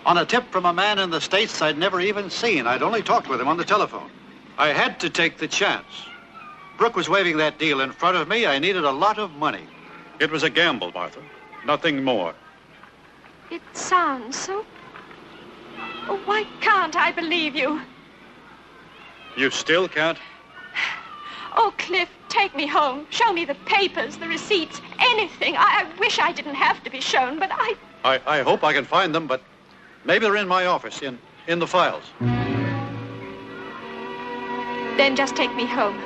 On a tip from a man in the States I'd never even seen. I'd only talked with him on the telephone. I had to take the chance. Brooke was waving that deal in front of me. I needed a lot of money. It was a gamble, Martha. Nothing more.
It sounds so... Oh, why can't I believe you?
You still can't?
Oh, Cliff, take me home. Show me the papers, the receipts, anything. I wish I didn't have to be shown, but
I hope I can find them, but maybe they're in my office, in the files.
Then just take me home.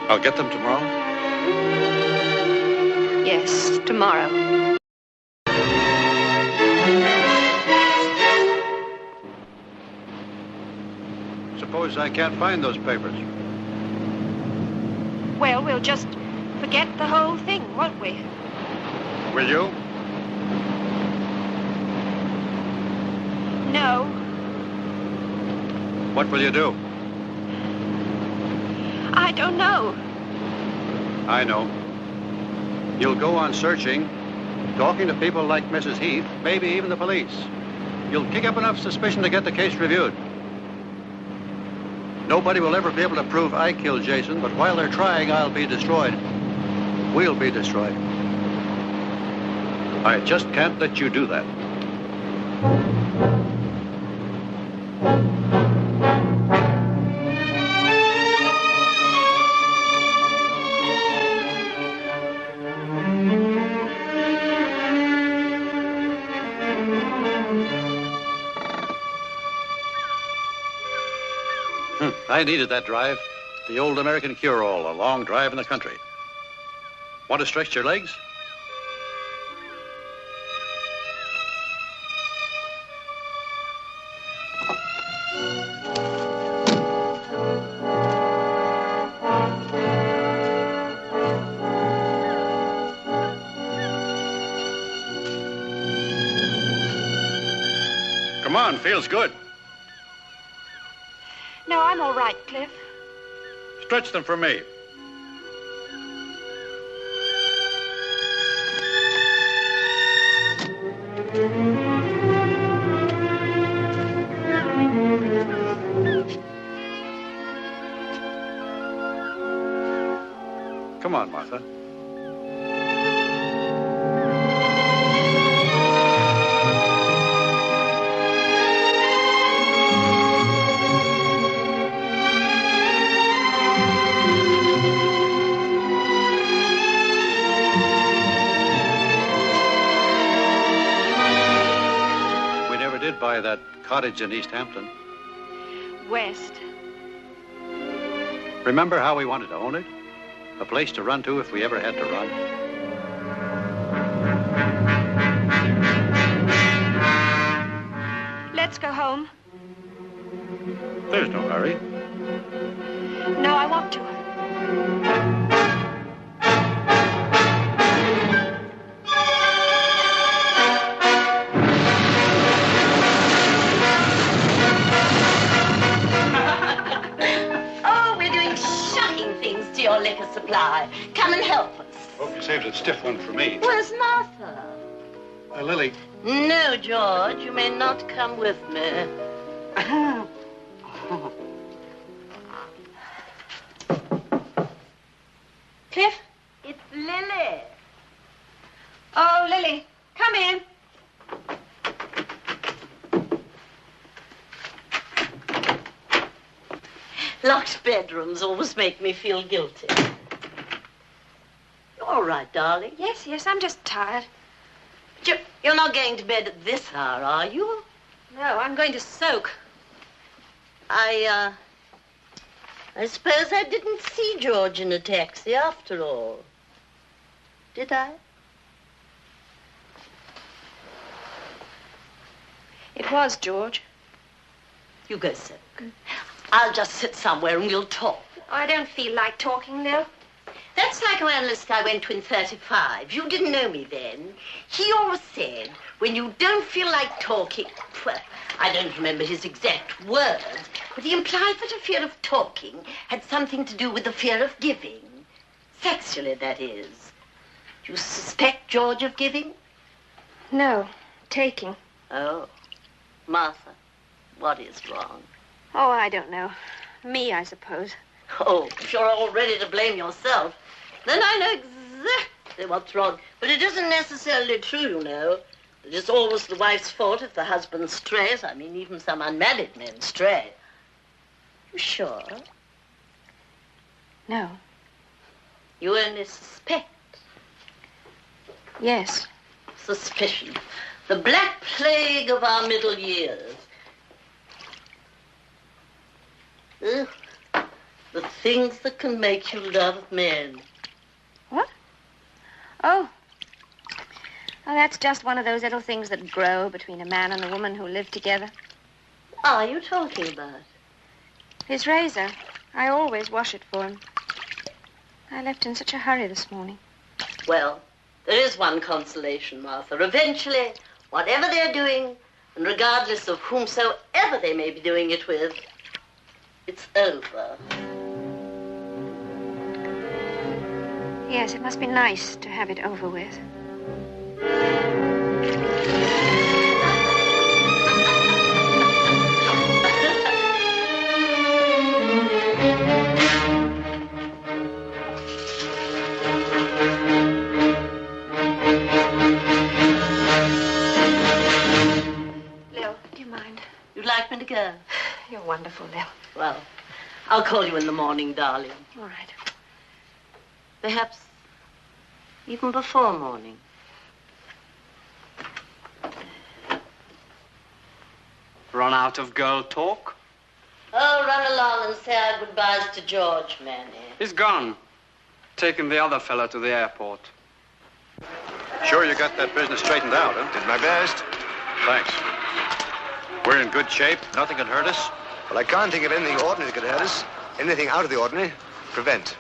I'll get them tomorrow?
Yes, tomorrow.
Suppose I can't find those papers.
Well, we'll just forget the whole thing, won't we?
Will you?
No.
What will you do?
I don't know.
I know. You'll go on searching, talking to people like Mrs. Heath, maybe even the police. You'll kick up enough suspicion to get the case reviewed. Nobody will ever be able to prove I killed Jason, but while they're trying, I'll be destroyed. We'll be destroyed. I just can't let you do that. I needed that drive. The old American cure-all, a long drive in the country. Want to stretch your legs? Come on, feels good.
No, I'm all right, Cliff.
Stretch them for me. Come on, Martha. Buy that cottage in East Hampton.
West.
Remember how we wanted to own it? A place to run to if we ever had to run.
Let's go home.
There's no hurry.
No, I want to.
Your liquor supply. Come and help us.
Hope you saved a stiff one for me.
Where's Martha?
Lily.
No, George, you may not come with me.
Cliff?
It's Lily.
Oh, Lily, come in.
Locked bedrooms always make me feel guilty. You all right, darling?
Yes, I'm just tired.
But you're not going to bed at this hour, are you?
No, I'm going to soak.
I suppose I didn't see George in a taxi after all. Did I?
It was George.
You go soak. I'll just sit somewhere and we'll talk.
Oh, I don't feel like talking, Lil.
That's like an analyst I went to in 35. You didn't know me then. He always said, when you don't feel like talking, well, I don't remember his exact words, but he implied that a fear of talking had something to do with the fear of giving. Sexually, that is. Do you suspect George of giving?
No, taking.
Oh, Martha, what is wrong?
Oh, I don't know. Me, I suppose.
Oh, if you're all ready to blame yourself, then I know exactly what's wrong. But it isn't necessarily true, you know. It is always the wife's fault if the husband strays. I mean, even some unmarried men stray. You sure?
No.
You only suspect.
Yes.
Suspicion. The black plague of our middle years. Ugh. The things that can make you love men.
What? Oh. Oh, that's just one of those little things that grow between a man and a woman who live together.
What are you talking about?
His razor. I always wash it for him. I left in such a hurry this morning.
Well, there is one consolation, Martha. Eventually, whatever they're doing, and regardless of whomsoever they may be doing it with, it's over.
Yes, it must be nice to have it over with. Lil, do you mind?
You'd like me to go?
You're wonderful, Lil.
Well, I'll call you in the morning, darling.
All right.
Perhaps even before morning.
Run out of girl talk?
Oh, run along and say our goodbyes to George, Manny.
He's gone. Taking the other fella to the airport.
Sure you got that business straightened out, huh?
Did my best.
Thanks. We're in good shape. Nothing can hurt us.
Well, I can't think of anything ordinary that could hurt us. Anything out of the ordinary, prevent.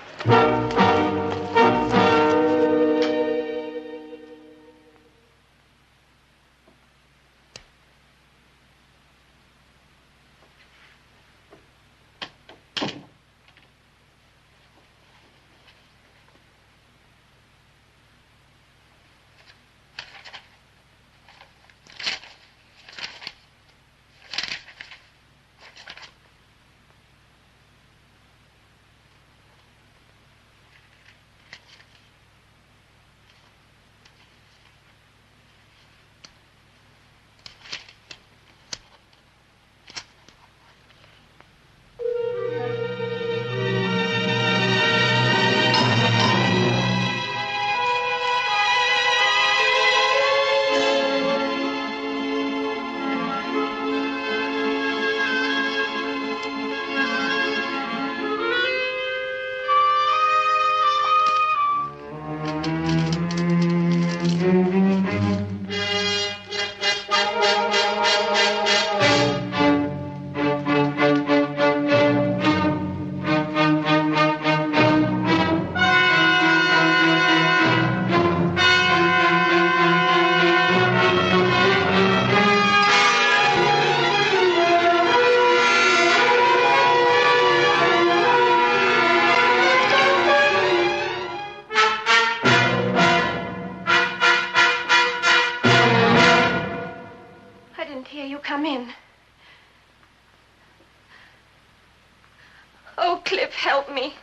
me.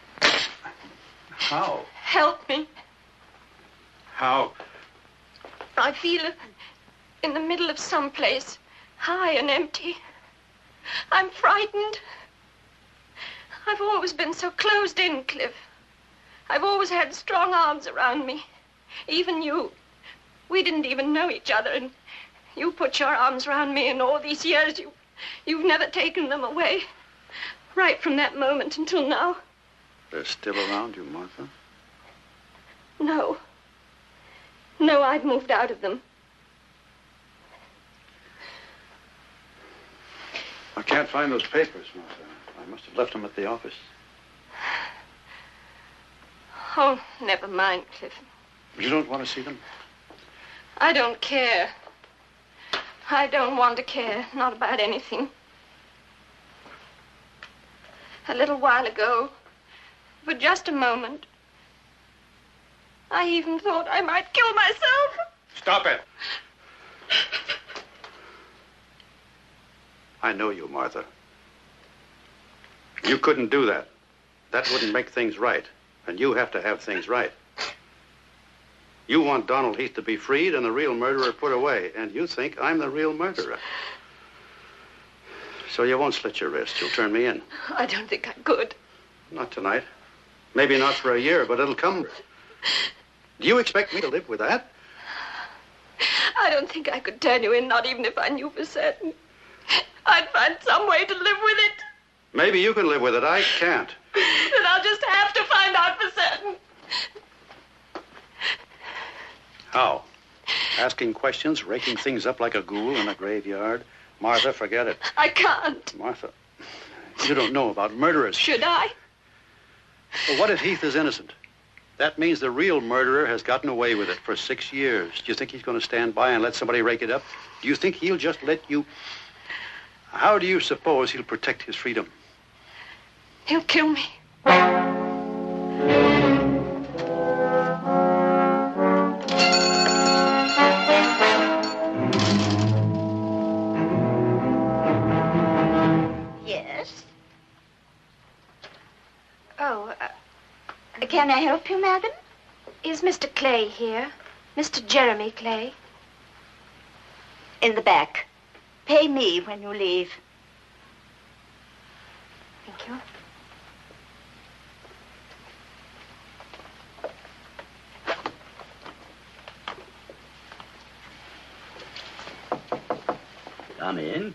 How?
Help me.
How?
I feel in the middle of some place, high and empty. I'm frightened. I've always been so closed in, Cliff. I've always had strong arms around me. Even you. We didn't even know each other, and you put your arms around me, and all these years you've never taken them away. Right from that moment until now.
They're still around you, Martha?
No. No, I've moved out of them.
I can't find those papers, Martha. I must have left them at the office.
Oh, never mind, Cliff.
You don't want to see them?
I don't care. I don't want to care, not about anything. A little while ago, for just a moment, I even thought I might kill myself.
Stop it. I know you, Martha. You couldn't do that. That wouldn't make things right. And you have to have things right. You want Donald Heath to be freed and the real murderer put away. And you think I'm the real murderer. So you won't slit your wrist. You'll turn me in.
I don't think I could.
Not tonight. Maybe not for a year, but it'll come. Do you expect me to live with that?
I don't think I could turn you in, not even if I knew for certain. I'd find some way to live with it.
Maybe you can live with it. I can't.
Then I'll just have to find out for certain.
How? Asking questions, raking things up like a ghoul in a graveyard? Martha, forget it.
I can't.
Martha, you don't know about murderers.
Should I?
Well, what if Heath is innocent? That means the real murderer has gotten away with it for 6 years. Do you think he's going to stand by and let somebody rake it up? Do you think he'll just let you... How do you suppose he'll protect his freedom?
He'll kill me.
Yes?
Oh,
Can I help you, madam?
Is Mr. Clay here? Mr. Jeremy Clay?
In the back. Pay me when you leave.
Thank you.
Come in.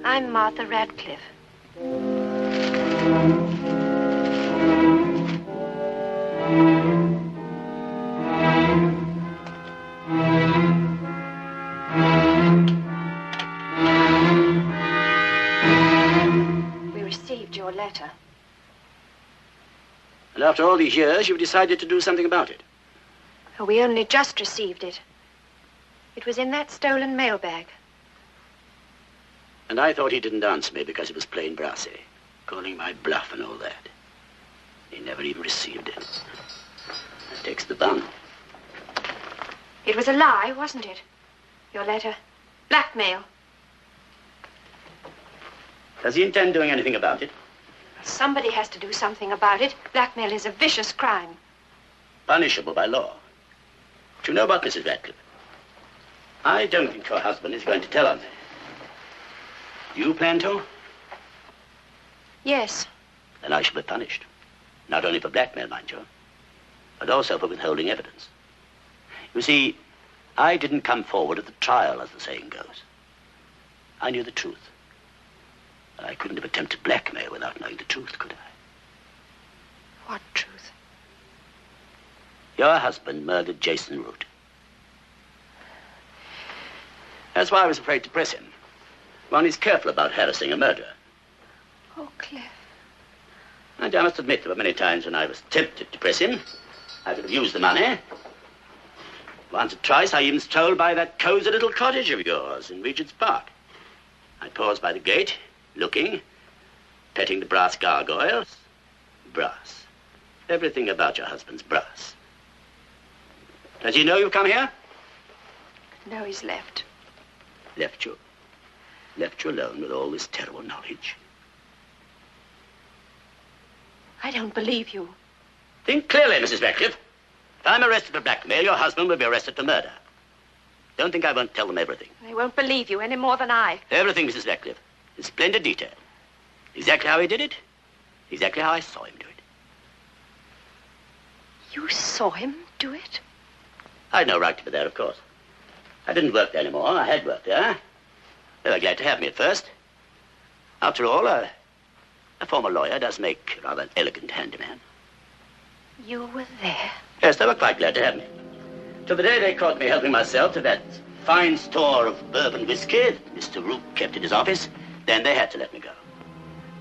I'm Martha Radcliffe. We received your letter.
And after all these years, you've decided to do something about it.
We only just received it. It was in that stolen mailbag.
And I thought he didn't answer me because it was plain brassy, calling my bluff and all that. He never even received it. That takes the bun.
It was a lie, wasn't it? Your letter. Blackmail.
Does he intend doing anything about it?
Somebody has to do something about it. Blackmail is a vicious crime.
Punishable by law. But you know about Mrs. Radcliffe. I don't think her husband is going to tell on her. Do you plan to?
Yes.
Then I shall be punished. Not only for blackmail, mind you, but also for withholding evidence. You see, I didn't come forward at the trial, as the saying goes. I knew the truth. I couldn't have attempted blackmail without knowing the truth, could I?
What truth?
Your husband murdered Jason Root. That's why I was afraid to press him. One is careful about harassing a murderer.
Oh, Cliff.
And I must admit there were many times when I was tempted to press him. I could have used the money. Once or twice I even strolled by that cozy little cottage of yours in Regent's Park. I paused by the gate, looking, petting the brass gargoyles, brass. Everything about your husband's brass. Does he know you've come here?
No, he's left.
Left you? Left you alone with all this terrible knowledge?
I don't believe you.
Think clearly, Mrs. Ratcliffe. If I'm arrested for blackmail, your husband will be arrested for murder. Don't think I won't tell them everything.
They won't believe you any more than I.
Everything, Mrs. Ratcliffe, in splendid detail. Exactly how he did it, exactly how I saw him do it.
You saw him do it?
I'd no right to be there, of course. I didn't work there anymore. I had worked there. They were glad to have me at first. After all, a former lawyer does make rather an elegant handyman.
You were there?
Yes, they were quite glad to have me. To the day they caught me helping myself to that fine store of bourbon whiskey that Mr. Rook kept in his office, then they had to let me go.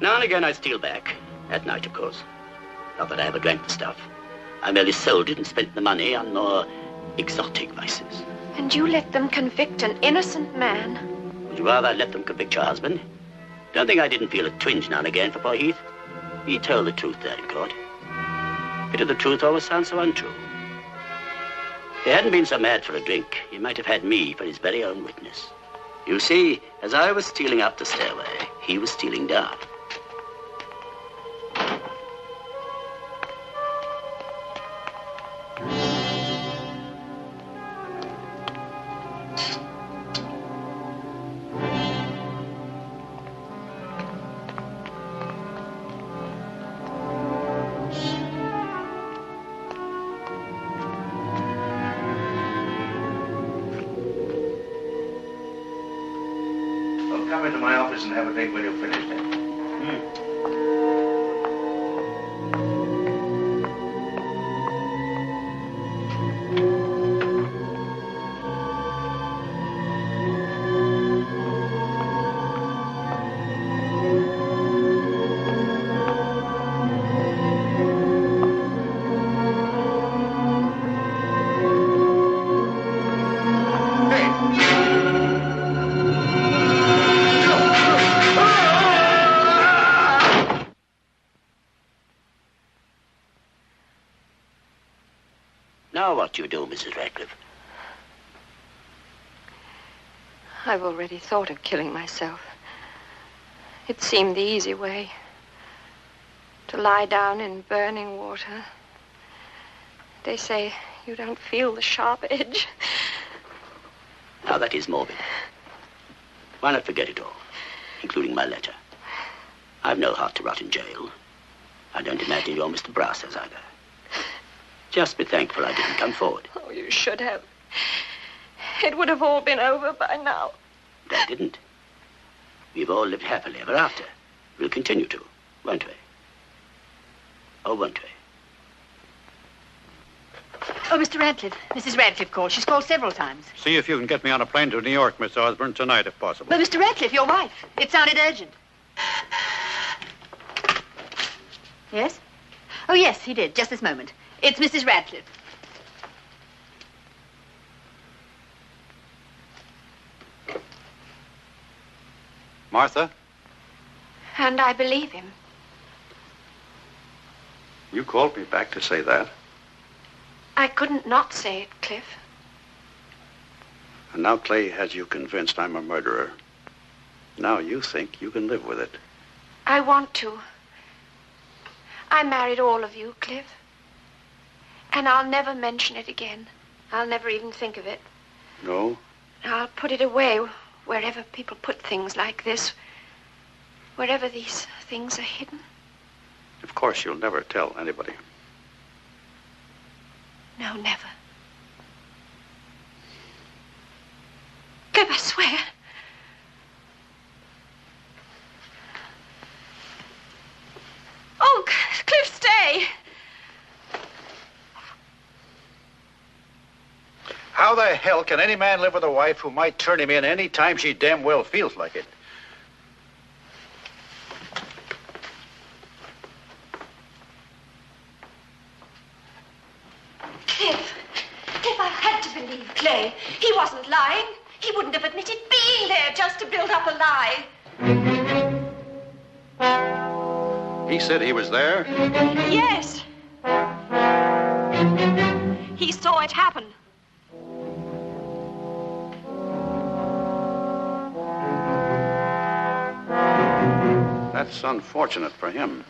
Now and again I'd steal back. At night, of course. Not that I ever drank the stuff. I merely sold it and spent the money on more exotic vices.
And you let them convict an innocent man?
Would you rather I let them convict your husband? Don't think I didn't feel a twinge now and again for poor Heath. He told the truth there in court. Pity the truth always sounds so untrue. If he hadn't been so mad for a drink, he might have had me for his very own witness. You see, as I was stealing up the stairway, he was stealing down.
Come into my office and have a drink when you're finished.
Now what do you do, Mrs. Ratcliffe?
I've already thought of killing myself. It seemed the easy way. To lie down in burning water. They say you don't feel the sharp edge.
Now that is morbid. Why not forget it all, including my letter? I've no heart to rot in jail. I don't imagine your Mr. Brass has either. Just be thankful I didn't come forward.
Oh, you should have. It would have all been over by now.
They didn't. We've all lived happily ever after. We'll continue to, won't we? Oh, won't we?
Oh, Mr. Radcliffe. Mrs. Radcliffe called. She's called several times.
See if you can get me on a plane to New York, Miss Osborne, tonight, if possible.
But, Mr. Radcliffe, your wife. It sounded urgent. Yes? Oh, yes, he did. Just this moment. It's Mrs. Radcliffe.
Martha?
And I believe him.
You called me back to say that.
I couldn't not say it, Cliff.
And now Clay has you convinced I'm a murderer. Now you think you can live with it.
I want to. I married all of you, Cliff. And I'll never mention it again. I'll never even think of it.
No?
I'll put it away wherever people put things like this. Wherever these things are hidden.
Of course you'll never tell anybody.
No, never. Cliff, I swear. Oh, Cliff, stay.
How the hell can any man live with a wife who might turn him in any time she damn well feels like it?
Cliff, I had to believe Clay. He wasn't lying. He wouldn't have admitted being there just to build up a lie.
He said he was there?
Yes. He saw it happen.
That's unfortunate for him.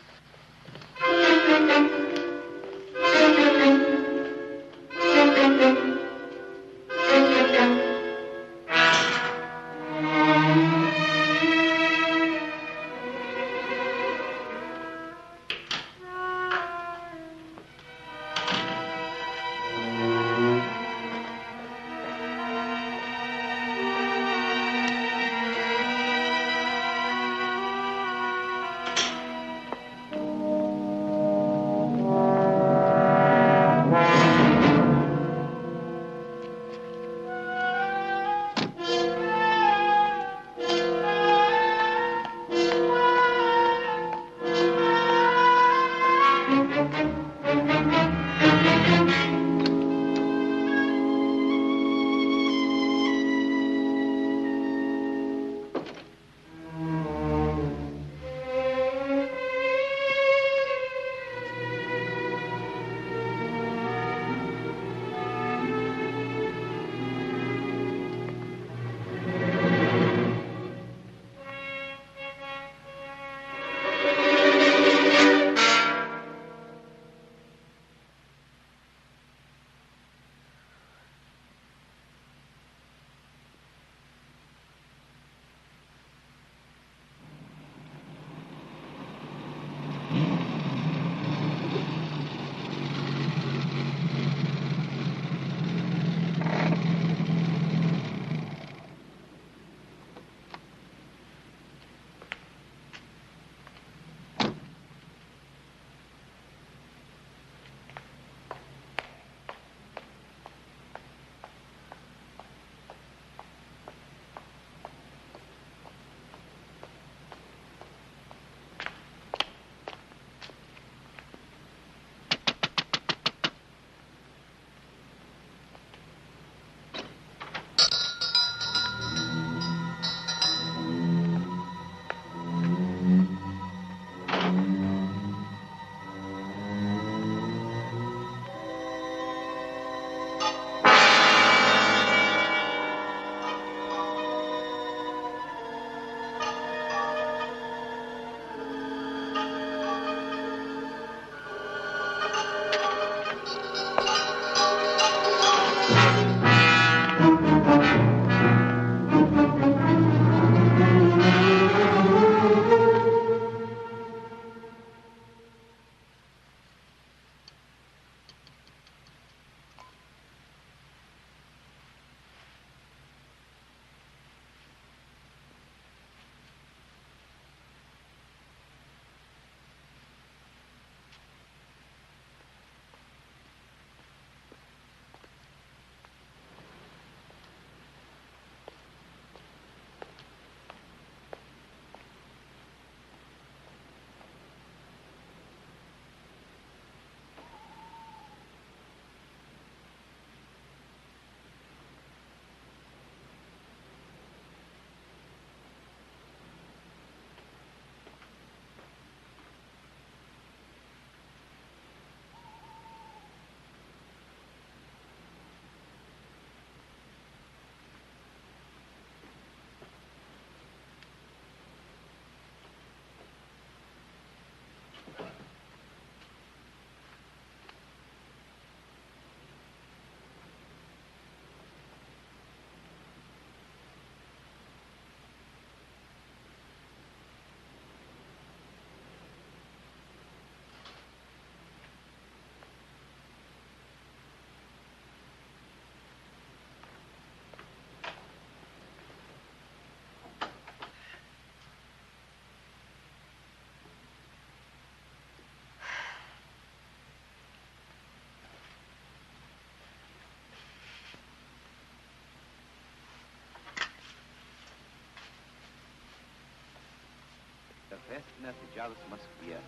торжественно отмечалась в Москве.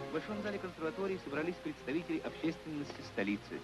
В Большом зале консерватории собрались представители общественности столицы.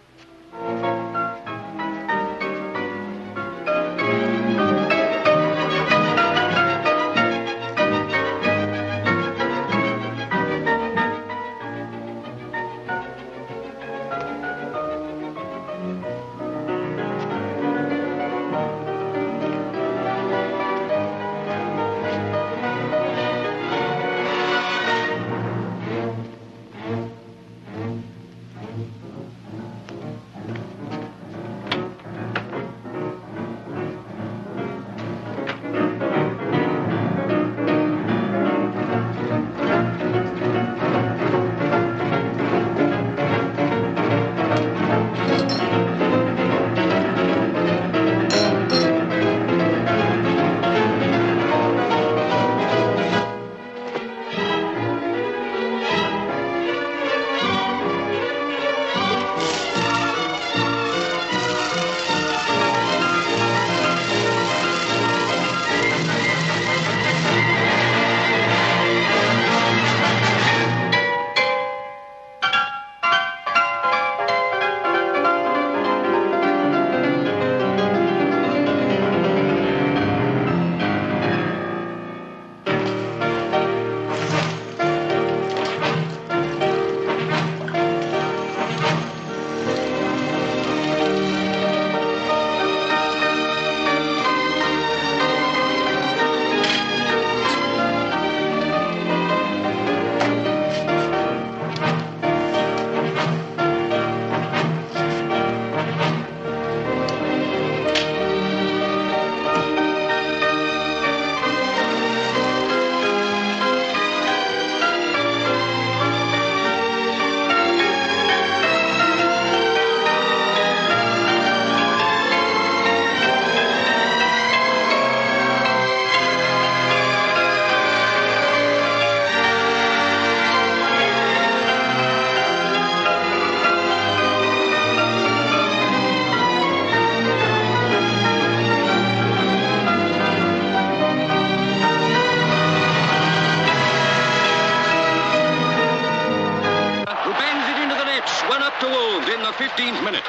run up to wound in the 15th minute.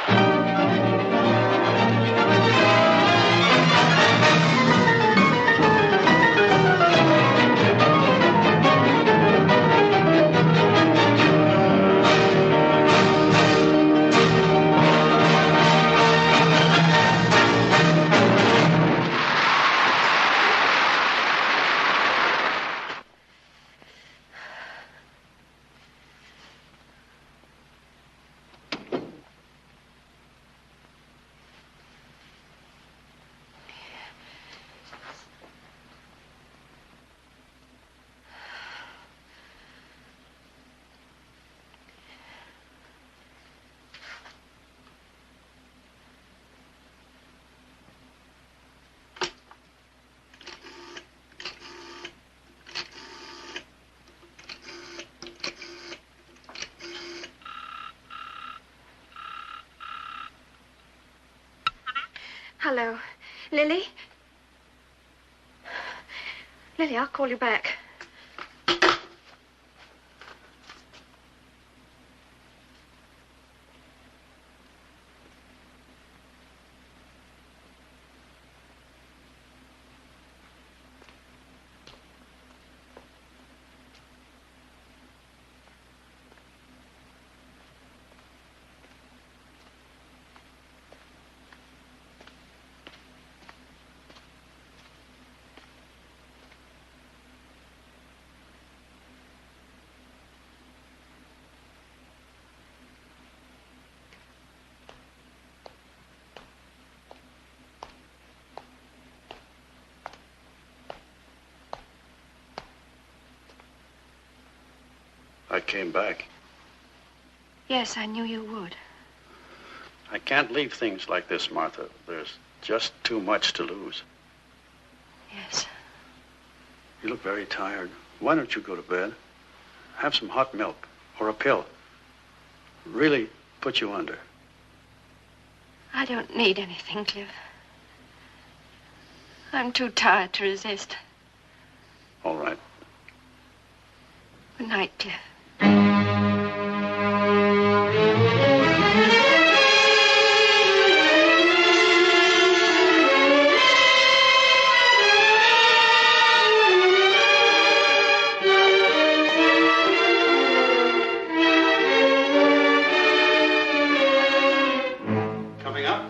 Hello. Lily? Lily, I'll call you back.
I came back.
Yes, I knew you would.
I can't leave things like this, Martha. There's just too much to lose.
Yes.
You look very tired. Why don't you go to bed? Have some hot milk or a pill. Really put you under.
I don't need anything, Cliff. I'm too tired to resist.
All right.
Good night, Cliff.
Coming up?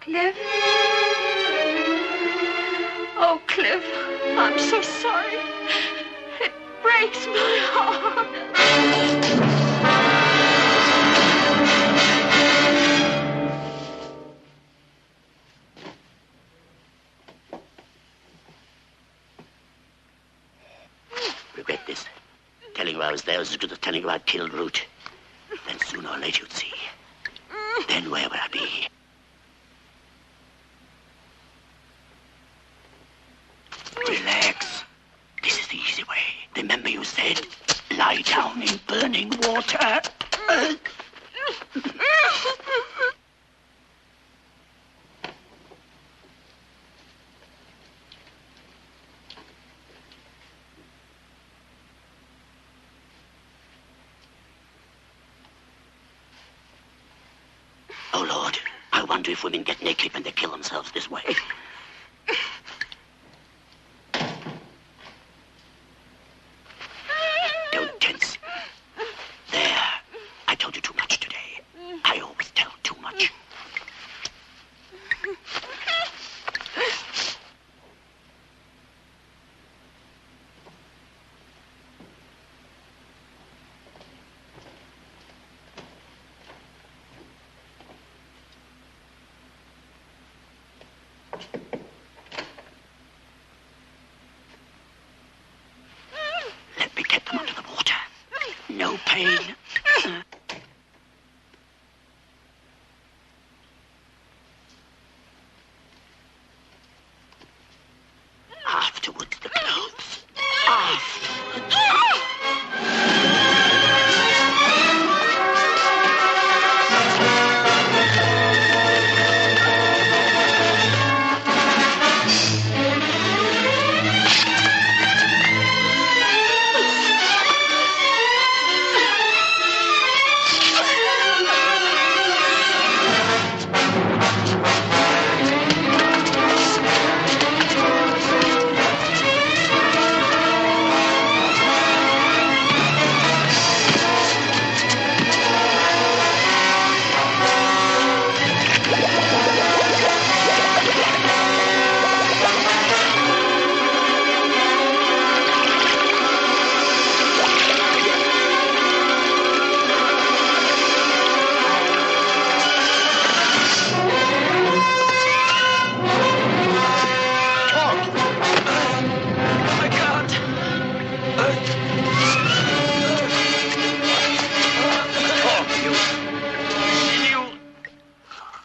Cliff? Oh, Cliff, I'm so sorry. It breaks my heart.
regret this. Telling you I was there was as good as telling you I'd killed Root. Then sooner or later you'd see. Then where would I be? Relax. This is the easy way. Remember you said, lie down in burning water. Oh, Lord, I wonder if women get naked when they kill themselves this way. Don't tense. There. I told you too much today. I always tell too much. Let me get them under the water. No pain. Afterwards, the clothes. Afterwards.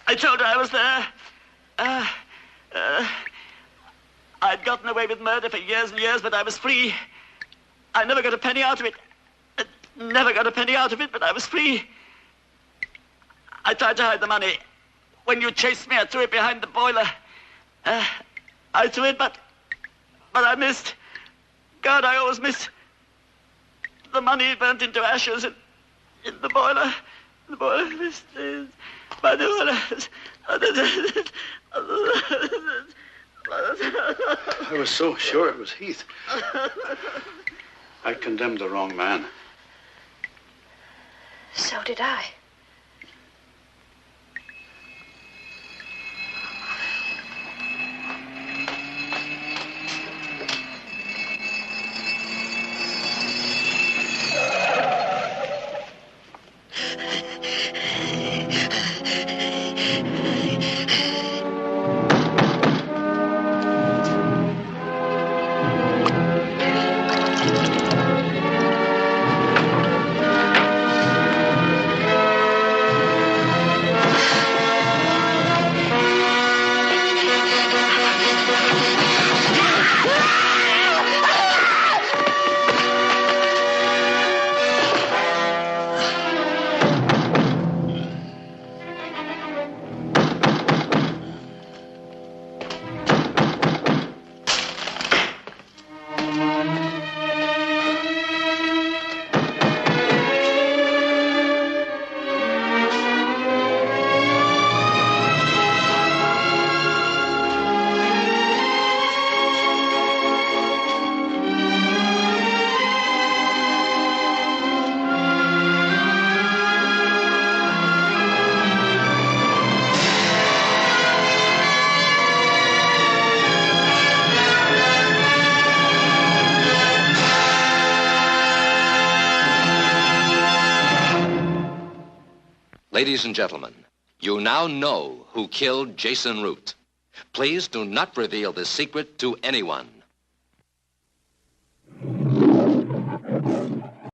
I told her I was there. I'd gotten away with murder for years and years, but I was free. I never got a penny out of it. Never got a penny out of it, but I was free. I tried to hide the money. When you chased me, I threw it behind the boiler. I threw it, but I missed. God, I always miss. The money burnt into ashes in the boiler. The boiler missed. By the boiler.
I was so sure it was Heath. I condemned the wrong man.
So did I.
Ladies and gentlemen, you now know who killed Jason Root. Please do not reveal this secret to anyone.